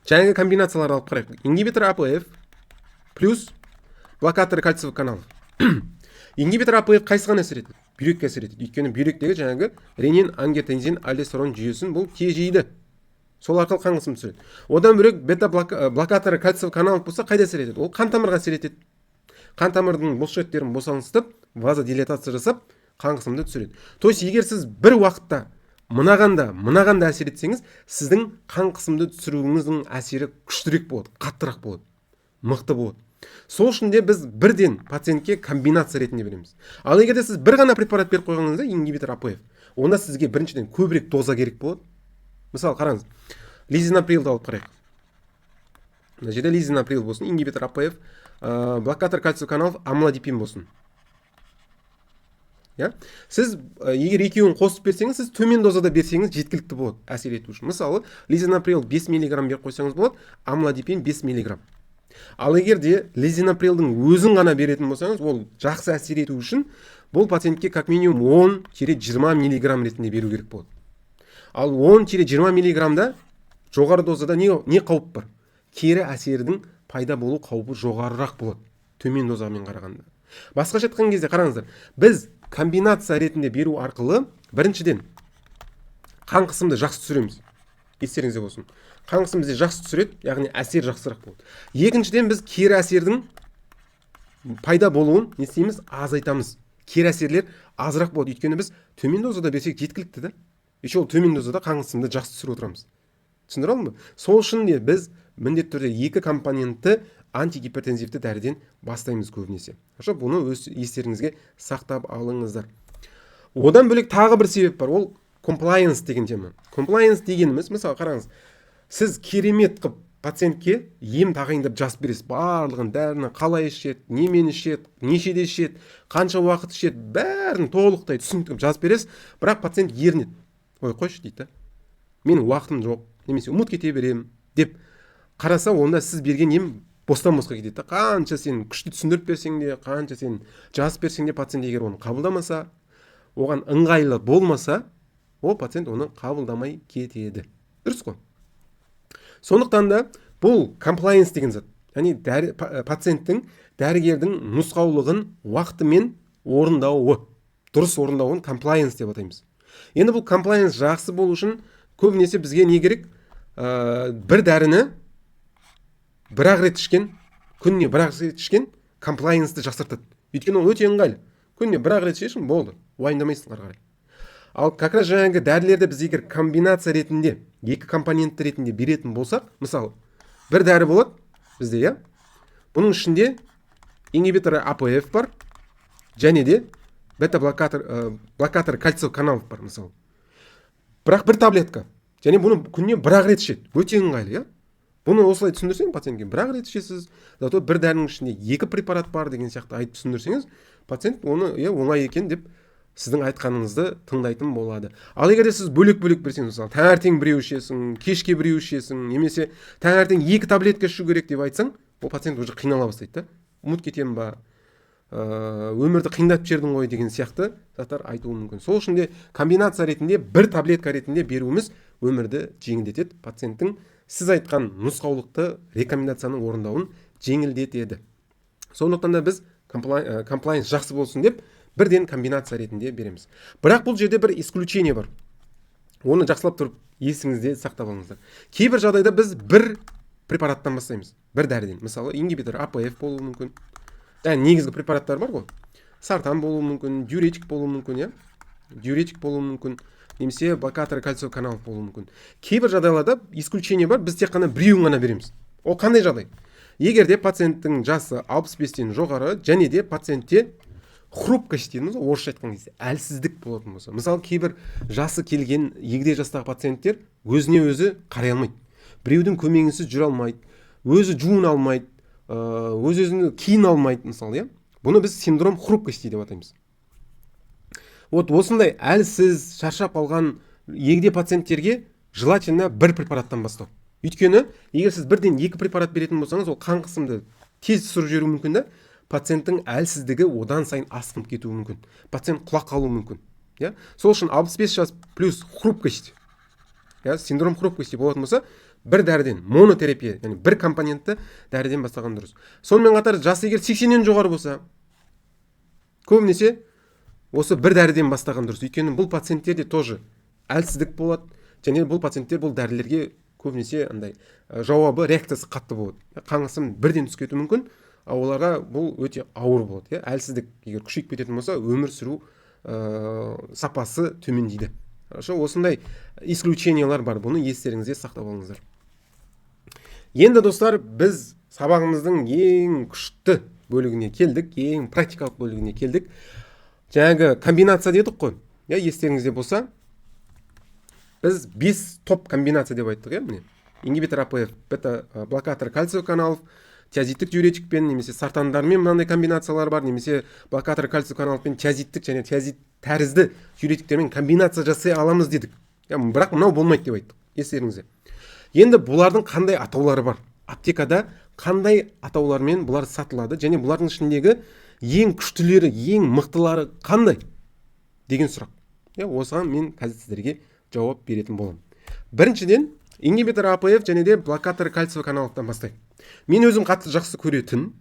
Жаңағы комбинацияларды алып қарайық. Ингибитор АПФ плюс блокатор кальциевых каналов. Ингибитор АПФ қайсыған әсер етеді? Бүйрекке әсер етеді. Өйткені бүйректегі жаңағы ренин, ангиотензин, алдостерон жүйесін бұл тежейді. Сол арқылы қан қысымын түсіреді. Одан бөлек бета блокаторы кальциевых каналов болса қайда әсер етеді? Ол қан тамырға әсер етеді. Қан тамырдың бұлшықеттерін босаңсытып, вазодилатация жасап, қан қысымды түсіреді. То есть егер сіз бір уақытта мынағанда әсер етсеңіз, сіздің қан қысымды түсіруіңіздің әсері күштірек болады, қаттырақ болады, мықты болады. Сол үшін де біз бірден пациентке комбинация ретінде береміз. Ал егер де сіз бір ғана препарат беріп қойғаныңызда, ингибитор АПФ, онда сізге біріншіден көбірек доза керек болады. Мысалы қараңыз, лизинаприлді алып қарайық. Мына жерде лизинаприл болсын, ингибитор АПФ, блокатор кальциевых каналов амлодипин болсын. Сіз егер екеуін қосып берсеңіз, сіз төмен дозада берсеңіз жеткілікті болады әсер ету үшін. Мысалы, лизинаприл 5 мг беріп қойсаңыз болады, амлодипин 5 мг. Ал егер де лизинаприлдің өзін ғана беретін болсаңыз, ол жақсы әсер ету үшін бұл пациентке как минимум 10-20 мг ретінде беру керек болады. Ал 10-20 мг-да жоғары дозада не қауіп бар? Кері әсердің пайда болу қаупі жоғарырақ болады, төмен дозамен қарағанда. Басқаша айтқан кезде қараңыздар, біз комбинация ретінде беру арқылы біріншіден қан қысымды жақсы түсіреміз. Естеріңізде болсын. Қан қысым бізде жақсы түсіреді, яғни әсер жақсырақ болады. Екіншіден біз кері әсердің пайда болуын не істейміз? Азайтамыз. Кері әсерлер азырақ болады. Өйткені біз төмен дозада берсек жеткілікті да. Еще ол төмен дозада қан қысымды жақсы түсіріп отырамыз. Түсіндіре алдым ба? Сол үшін де біз міндетті түрде екі компонентті антигипертензивті дәріден бастаймыз көбінесе. Бұны өз естеріңізге сақтап алыңыздар. Одан бөлек тағы бір себеп бар. Ол compliance деген тема. Compliance дегеніміз, мысалы қараңыз, сіз керемет қып пациентке ем тағайындап жазып бересіз. Барлығын дәріні қалай ішеді, немен ішеді, нешеде ішеді, қанша уақыт ішеді, бәрін толықтай түсінтіп жазып бересіз. Бірақ пациент ерінеді. Ой, қойшы дейді. Менің уақытым жоқ, немесе ұмыт кете берем деп қараса, онда сіз берген ем бостан-босқа кетеді. Қанша сен күшті түсіндіріп берсең де, қанша сен жазып берсең де, пациент егер оны қабылдамаса, оған ыңғайлы болмаса, ол пациент оны қабылдамай кетеді. Дұрыс қой? Сондықтан да бұл compliance деген зат. Яғни пациенттің дәрігердің нұсқаулығын уақытымен орындауы, дұрыс орындауын compliance деп атаймыз. Енді бұл compliance жақсы болу үшін көбінесе бізге не керек? Бір дәріні бір-ақ рет ішкен, күніне бір-ақ рет ішкен compliance-ты жақсартады. Өйткені ол өте ыңғайлы. Күніне бір-ақ рет ішесің, болды, уайымдамайсың ары қарай. Ал как раз жаңағы дәрілерді біз егер комбинация ретінде, екі компонентті ретінде беретін болсақ, мысалы, бір дәрі болады бізде, бұның ішінде ингибиторы АПФ бар, және де бета-блокатор кальциевых каналов бар, мысалы. Бірақ бір таблетка, және бұны күніне бір-ақ рет ішеді, өте ыңғайлы, Бұны осылай түсіндірсең пациентке, бір-ақ рет ішесіз, зато бір дәрінің ішінде екі препарат бар деген сияқты айтып түсіндірсеңіз, пациент оны оңай екен деп сіздің айтқаныңызды тыңдайтын болады. Ал егер сіз бөлек-бөлек берсеңіз, мысалы, таңертең біреу ішесің, кешке біреу ішесің, немесе таңертең 2 таблетка ішу керек деп айтсаң, ол пациент уже қинала бастайды, ұмыт кетем ба, өмірді қиындатып жібердің ғой деген сияқты заттар айтуы мүмкін. Сол үшін де комбинация ретінде, бір таблетка ретінде беруіміз өмірді жеңілдетеді, пациенттің сіз айтқан нұсқаулықты, рекомендацияның орындауын жеңілдетеді. Сондықтан да біз compliance жақсы болсын деп бірден комбинация ретінде береміз. Бірақ бұл жерде бір исключение бар. Оны жақсылап тұрып есіңізде сақтап алыңыздар. Кейбір жағдайда біз бір препараттан бастаймыз, бір дәріден. Мысалы, ингибитор АПФ болуы мүмкін. Негізгі препараттар бар ғой. Сартан болуы мүмкін, диуретик болуы мүмкін, диуретик болуы мүмкін, немесе блокатор кальциевых каналов болуы мүмкін. Кейбір жағдайларда исключение бар, біз тек қана біреуін ғана береміз. Ол қандай жағдай? Егер де пациенттің жасы 65-тен жоғары, және де пациентте хрупкость дейміз, орысша айтқан кезде әлсіздік болатын болса. Мысалы, кейбір жасы келген егде жастағы пациенттер өзіне өзі қарай алмайды. Біреудің көмегінсіз жүре алмайды, өзі жуын алмайды, өз-өзіне киін алмайды, мысалы, Бұны біз синдром хрупкости деп атаймыз. Вот осындай әлсіз, шаршап қалған егде пациенттерге желательно бір препараттан бастау. Өйткені егер сіз бірден 2 препарат беретін болсаңыз, ол қан қысымды тез түсіріп жіберуі мүмкін да, пациенттің әлсіздігі одан сайын асқынып кетуі мүмкін. Пациент құлап қалуы мүмкін. Я? Сол үшін 65 жас плюс хрупкость, синдром хрупкости болатын болса, бір дәріден, монотерапия, яғни бір компонентті дәріден бастаған дұрыс. Сонымен қатар жасы егер 80-нен жоғары болса, көбінесе осы бір дәріден бастаған дұрыс. Өйткені бұл пациенттерде тоже әлсіздік болады, және бұл пациенттер бұл дәрілерге көбінесе андай жауабы, реакциясы қатты болады. Қан қысым бірден түсіп кетуі мүмкін, ал оларға бұл өте ауыр болады. Әлсіздік егер күшейіп кететін болса, өмір сүру сапасы төмендейді. Осындай исключениялар бар, бұны естеріңізде сақтап алыңыздар. Енді достар, біз сабағымыздың ең күшті бөлігіне келдік, ең практикалық бөлігіне келдік. Жаңағы комбинация дедік қой. Естеріңізде болса, біз 5 топ комбинация деп айттық. Міне, ингибитор АПФ, бета-блокатор кальциевых каналов, тиазиттік диуретикпен, немесе сартандармен мынандай комбинациялар бар, немесе блокатор кальциевых каналовпен тиазиттік және тиазит тәрізді диуретиктермен комбинация жасай аламыз дедік. Бірақ мынау болмайды деп айттық. Естеріңізде. Енді бұлардың қандай атаулары бар? Аптекада қандай атаулармен бұлар сатылады, және бұлардың ішіндегі ең күштілері, ең мықтылары қандай деген сұрақ. Осыған мен қазір сіздерге жауап беретін боламын. Біріншіден, ингибитор АПФ және де блокатор кальциевых каналовтан бастайық. Мен өзім қатты жақсы көретін,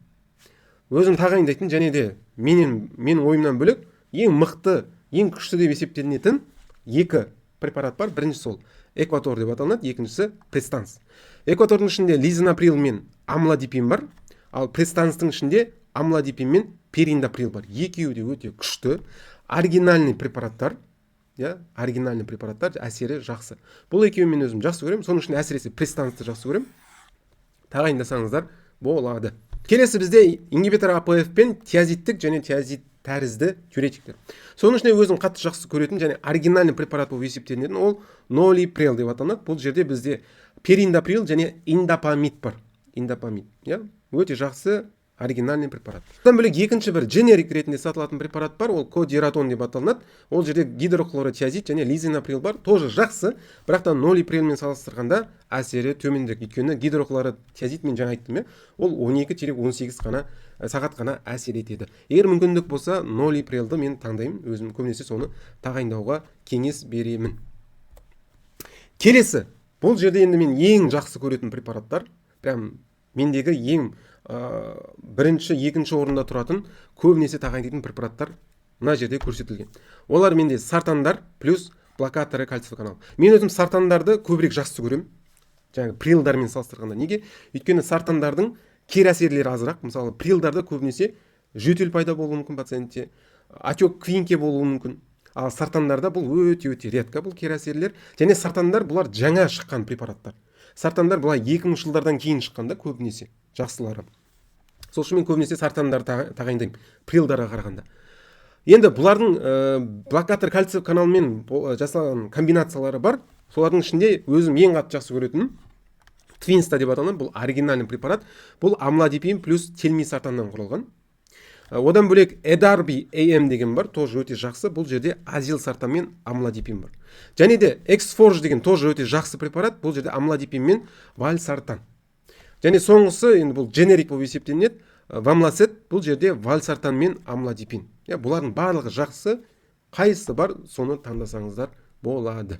өзім тағайындайтын және де менің ойымнан бөлек ең мықты, ең күшті деп есептелінетін 2 препарат бар. Бірінші сол экватор деп аталынады, екіншісі престанс. Экватордың ішінде лизинаприл мен амлодипин бар, ал престанстың ішінде амлодипин мен периндаприл бар. Екеуі де өте күшті, оригинальный препараттар. Оригинальный препараттар, әсері жақсы. Бұл екеуін мен өзім жақсы көремін. Соның үшін әсіресе престансты жақсы көремін. Тағайындасаңыздар болады. Келесі бізде ингибитор АПФ пен тиазиттік және тиазит тәрізді диуретиктер. Соның ішінде өзім қатты жақсы көретін және оригинальный препарат болып есептелінетін ол нолиприл деп аталынады. Бұл жерде бізде периндаприл және индапамид бар. Индапамид, өте жақсы оригинальный препарат. Одан бөлек екінші бір дженерик ретінде сатылатын препарат бар, ол кодиратон деп аталынады. Ол жерде гидрохлоротиазид және лизинаприл бар, тоже жақсы, бірақ та нолиприлмен салыстырғанда әсері төмендірек. Өйткені гидрохлоротиазид мен жаңа айттым, ол 12-18 сағат қана әсер етеді. Егер мүмкіндік болса, нолиприлді мен таңдаймын, өзім көбінесе соны тағайындауға кеңес беремін. Келесі, бұл жерде енді мен ең жақсы көретін препараттар, прям мендегі ең бірінші, екінші орында тұратын, көбінесе тағайындайтын препараттар мына жерде көрсетілген. Олар менде сартандар плюс блокаторы кальциевых каналов. Мен өзім сартандарды көбірек жақсы көремін, жаңағы прилдармен салыстырғанда. Неге? Өйткені сартандардың кері әсерлері азырақ. Мысалы, прилдарда көбінесе жөтел пайда болуы мүмкін пациентте, отек квинке болуы мүмкін. Ал сартандарда бұл өте редко, бұл кері әсерлер. Және сартандар бұлар жаңа шыққан препараттар. Сартандар бұлар 2000 жылдардан кейін шыққанда көбінесе жақсылары. Сол үшін мен көбінесе сартандар тағайындаймын, прилдарға қарағанда. Енді бұлардың блокатор кальциевых каналмен жасалған комбинациялары бар. Солардың ішінде өзім ең қатты жақсы көретін твинста деп аталынады. Бұл оригинальный препарат. Бұл амлодипин плюс телмисартаннан құралған. Одан бөлек Эдарби AM деген бар, тоже өте жақсы. Бұл жерде азилсартан мен амлодипин бар. Және де Эксфорж деген тоже өте жақсы препарат. Бұл жерде амлодипин мен вальсартан. Және соңғысы, енді бұл дженерик болып есептелінеді, вамласет, бұл жерде вальсартан мен амлодипин. Бұлардың барлығы жақсы, қайсысы бар, соны таңдасаңыздар болады.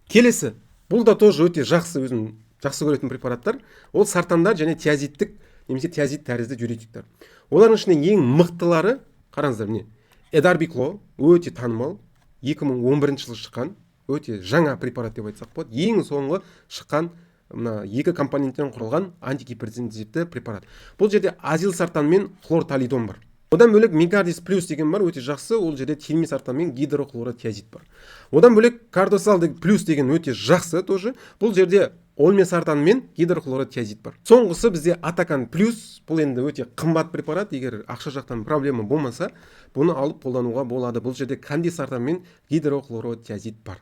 Келесі, бұл да тоже өте жақсы, өзім жақсы көретін препараттар. Ол сартандар және тиазиттік, немесе тиазит тәрізді диуретиктер. Олардың ішінде ең мықтылары, қараңыздар, міне, Эдарбикло, өте танымал, 2011 жылы шыққан, өте жаңа препарат деп айтсақ болады. Ең соңғы шыққан мына 2 компоненттен құрылған антигипертензивті препарат. Бұл жерде азилсартан мен хлорталидон бар. Одан бөлек Микардис плюс деген бар, өте жақсы. Ол жерде телмисартан мен гидрохлоротиазид бар. Одан бөлек Кардосал плюс деген өте жақсы тоже. Бұл жерде олмесартан мен гидрохлоротиазид бар. Соңғысы бізде Атакан плюс. Бұл енді өте қымбат препарат. Егер ақша жақтан проблема болмаса, бұны алып қолдануға болады. Бұл жерде кандисартан мен гидрохлоротиазид бар.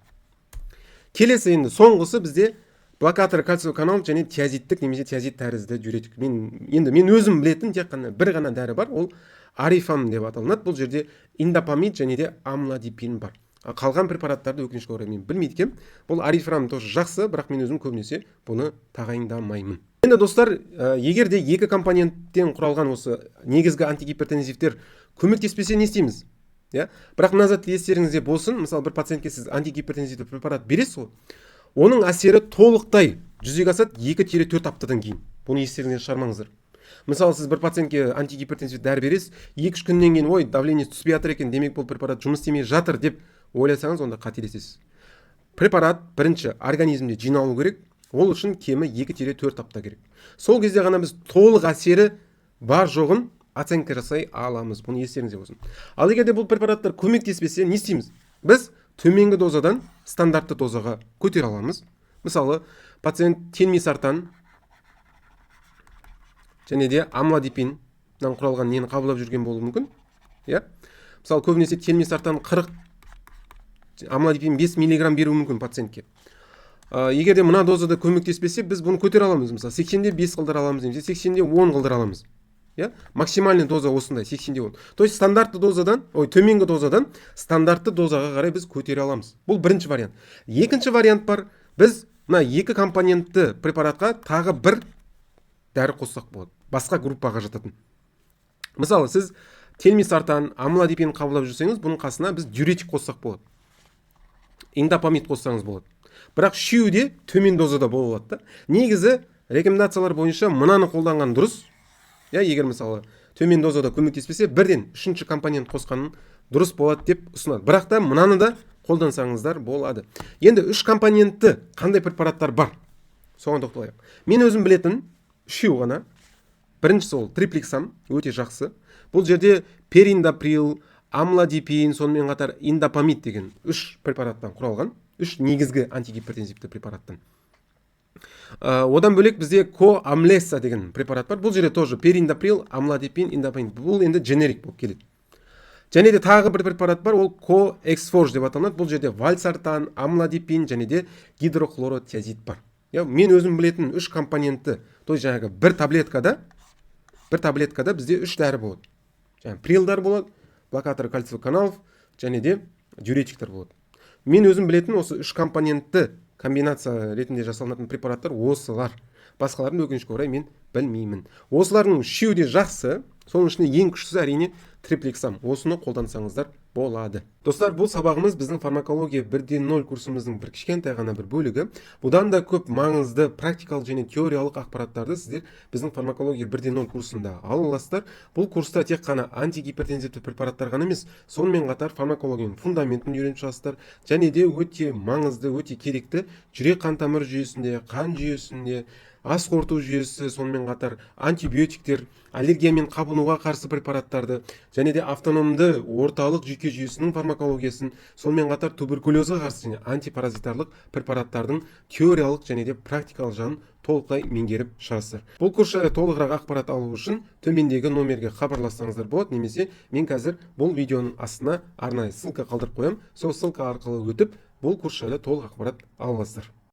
Келесі енді соңғысы бізде блокатор кальциевый канал және тиазиттік немесе тиазит тәрізді диуретик. Мен өзім білетін тек қана бір ғана дәрі бар, ол арифам деп аталынады. Бұл жерде индапамид және де амлодипин бар. Қалған препараттарды өкінішке орай мен білмейді екенмін. Бұл арифрам тоже жақсы, бірақ мен өзім көбінесе бұны тағайындамаймын. Енді достар, егер де екі компоненттен құралған осы негізгі антигипертензивтер көмектеспесе не істейміз? Бірақ мына затты естеріңізде болсын, мысалы бір пациентке сіз антигипертензивті препарат бересіз ғой, оның әсері толықтай жүзеге асады 2-4 аптадан кейін. Бұны естеріңізден шығармаңыздар. Мысалы сіз бір пациентке антигипертензивті дәрі бересіз, 2-3 күннен кейін ой, давление түспей жатыр екен, демек бұл препарат жұмыс істемей жатыр деп ойласаңыз, онда қателесесіз. Препарат бірінші организмде жиналу керек, ол үшін кемі 2-4 апта керек. Сол кезде ғана біз толық әсері бар жоғын оценка жасай аламыз. Бұны естеріңізде болсын. Ал егер де бұл препараттар көмектеспесе, не істейміз? Біз төменгі дозадан стандартты дозаға көтере аламыз. Мысалы, пациент телмисартан және де амлодипиннан құралған нені қабылдап жүрген болуы мүмкін. Мысалы, көбінесе телмисартан 40, амлодипин 5 мг беруі мүмкін пациентке. Егер де мына дозада көмектеспесе, біз бұны көтере аламыз. Мысалы, 80-де 5 қылдыра аламыз, немесе 80-де 10 қылдыра аламыз. Максимальный доза осындай 80-де 10. То есть стандартты дозадан, төменгі дозадан стандартты дозаға қарай біз көтере аламыз. Бұл бірінші вариант. Екінші вариант бар. Біз мына екі компонентті препаратқа тағы бір дәрі қоссақ болады. Басқа группаға жататын. Мысалы, сіз телмисартан, амлодипин қабылдап жүрсеңіз, бұның қасына біз диуретик қоссақ болады. Индапамид қоссаңыз болады. Бірақ үшеуі төмен дозада болады. Негізі рекомендациялар бойынша мынаны қолданған дұрыс. Егер мысалы төмен дозада көмектеспесе, бірден үшінші компонент қосқанын дұрыс болады деп ұсынады. Бірақ та мынаны да қолдансаңыздар болады. Енді үш компонентті қандай препараттар бар? Соған тоқталайық. Мен өзім білетін үшеу ғана. Біріншісі ол триплексам, өте жақсы. Бұл жерде периндаприл, амлодипин, сонымен қатар индапамид деген үш препараттан құралған. Үш негізгі антигипертензивті препараттан. Одан бөлек бізде коамлеса деген препарат бар. Бұл жерде тоже периндаприл, амлодипин, индапамид. Бұл енді дженерик болып келеді. Және де тағы бір препарат бар, ол коэксфорж деп аталынады. Бұл жерде вальсартан, амлодипин және де гидрохлоротиазид бар. Мен өзім білетін үш компонентті, то есть жаңағы бір таблеткада бізде үш дәрі болады. Прилдар болады, блокатор кальциевый каналов және де диуретиктер болады. Мен өзім білетін осы үш компонентті комбинация ретінде жасалынатын препараттар осылар. Басқаларын өкінішке орай мен білмеймін. Осылардың үшеуі де жақсы. Соның ішінде ең күштісі әрине триплексам. Осыны қолдансаңыздар болады. Достар, бұл сабағымыз біздің фармакология 1.0 курсымыздың бір кішкентай ғана бір бөлігі. Бұдан да көп маңызды практикалық және теориялық ақпараттарды сіздер біздің фармакология 1.0 курсында ала аласыздар. Бұл курста тек қана антигипертензивті препараттар ғана емес, сонымен қатар фармакологияның фундаментін үйреніп шығасыздар. Және де өте маңызды, өте керекті жүрек қан тамыр жүйесінде, қан жүйесінде, ас қорыту жүйесі, сонымен қатар антибиотиктер, аллергиямен қабынуға қарсы препараттарды, және де автономды орталық жүйке жүйесінің фармакологиясын, сонымен қатар туберкулезға қарсы және антипаразитарлық препараттардың теориялық және де практикалық жағын толықтай меңгеріп шығасыздар. Бұл курс жайлы толығырақ ақпарат алу үшін төмендегі номерге хабарлассаңыздар болады, немесе мен қазір бұл видеоның астына арнайы ссылка қалдырып қоямын. Сол ссылка арқылы өтіп, бұл курс жайлы толық ақпарат ала аласыздар.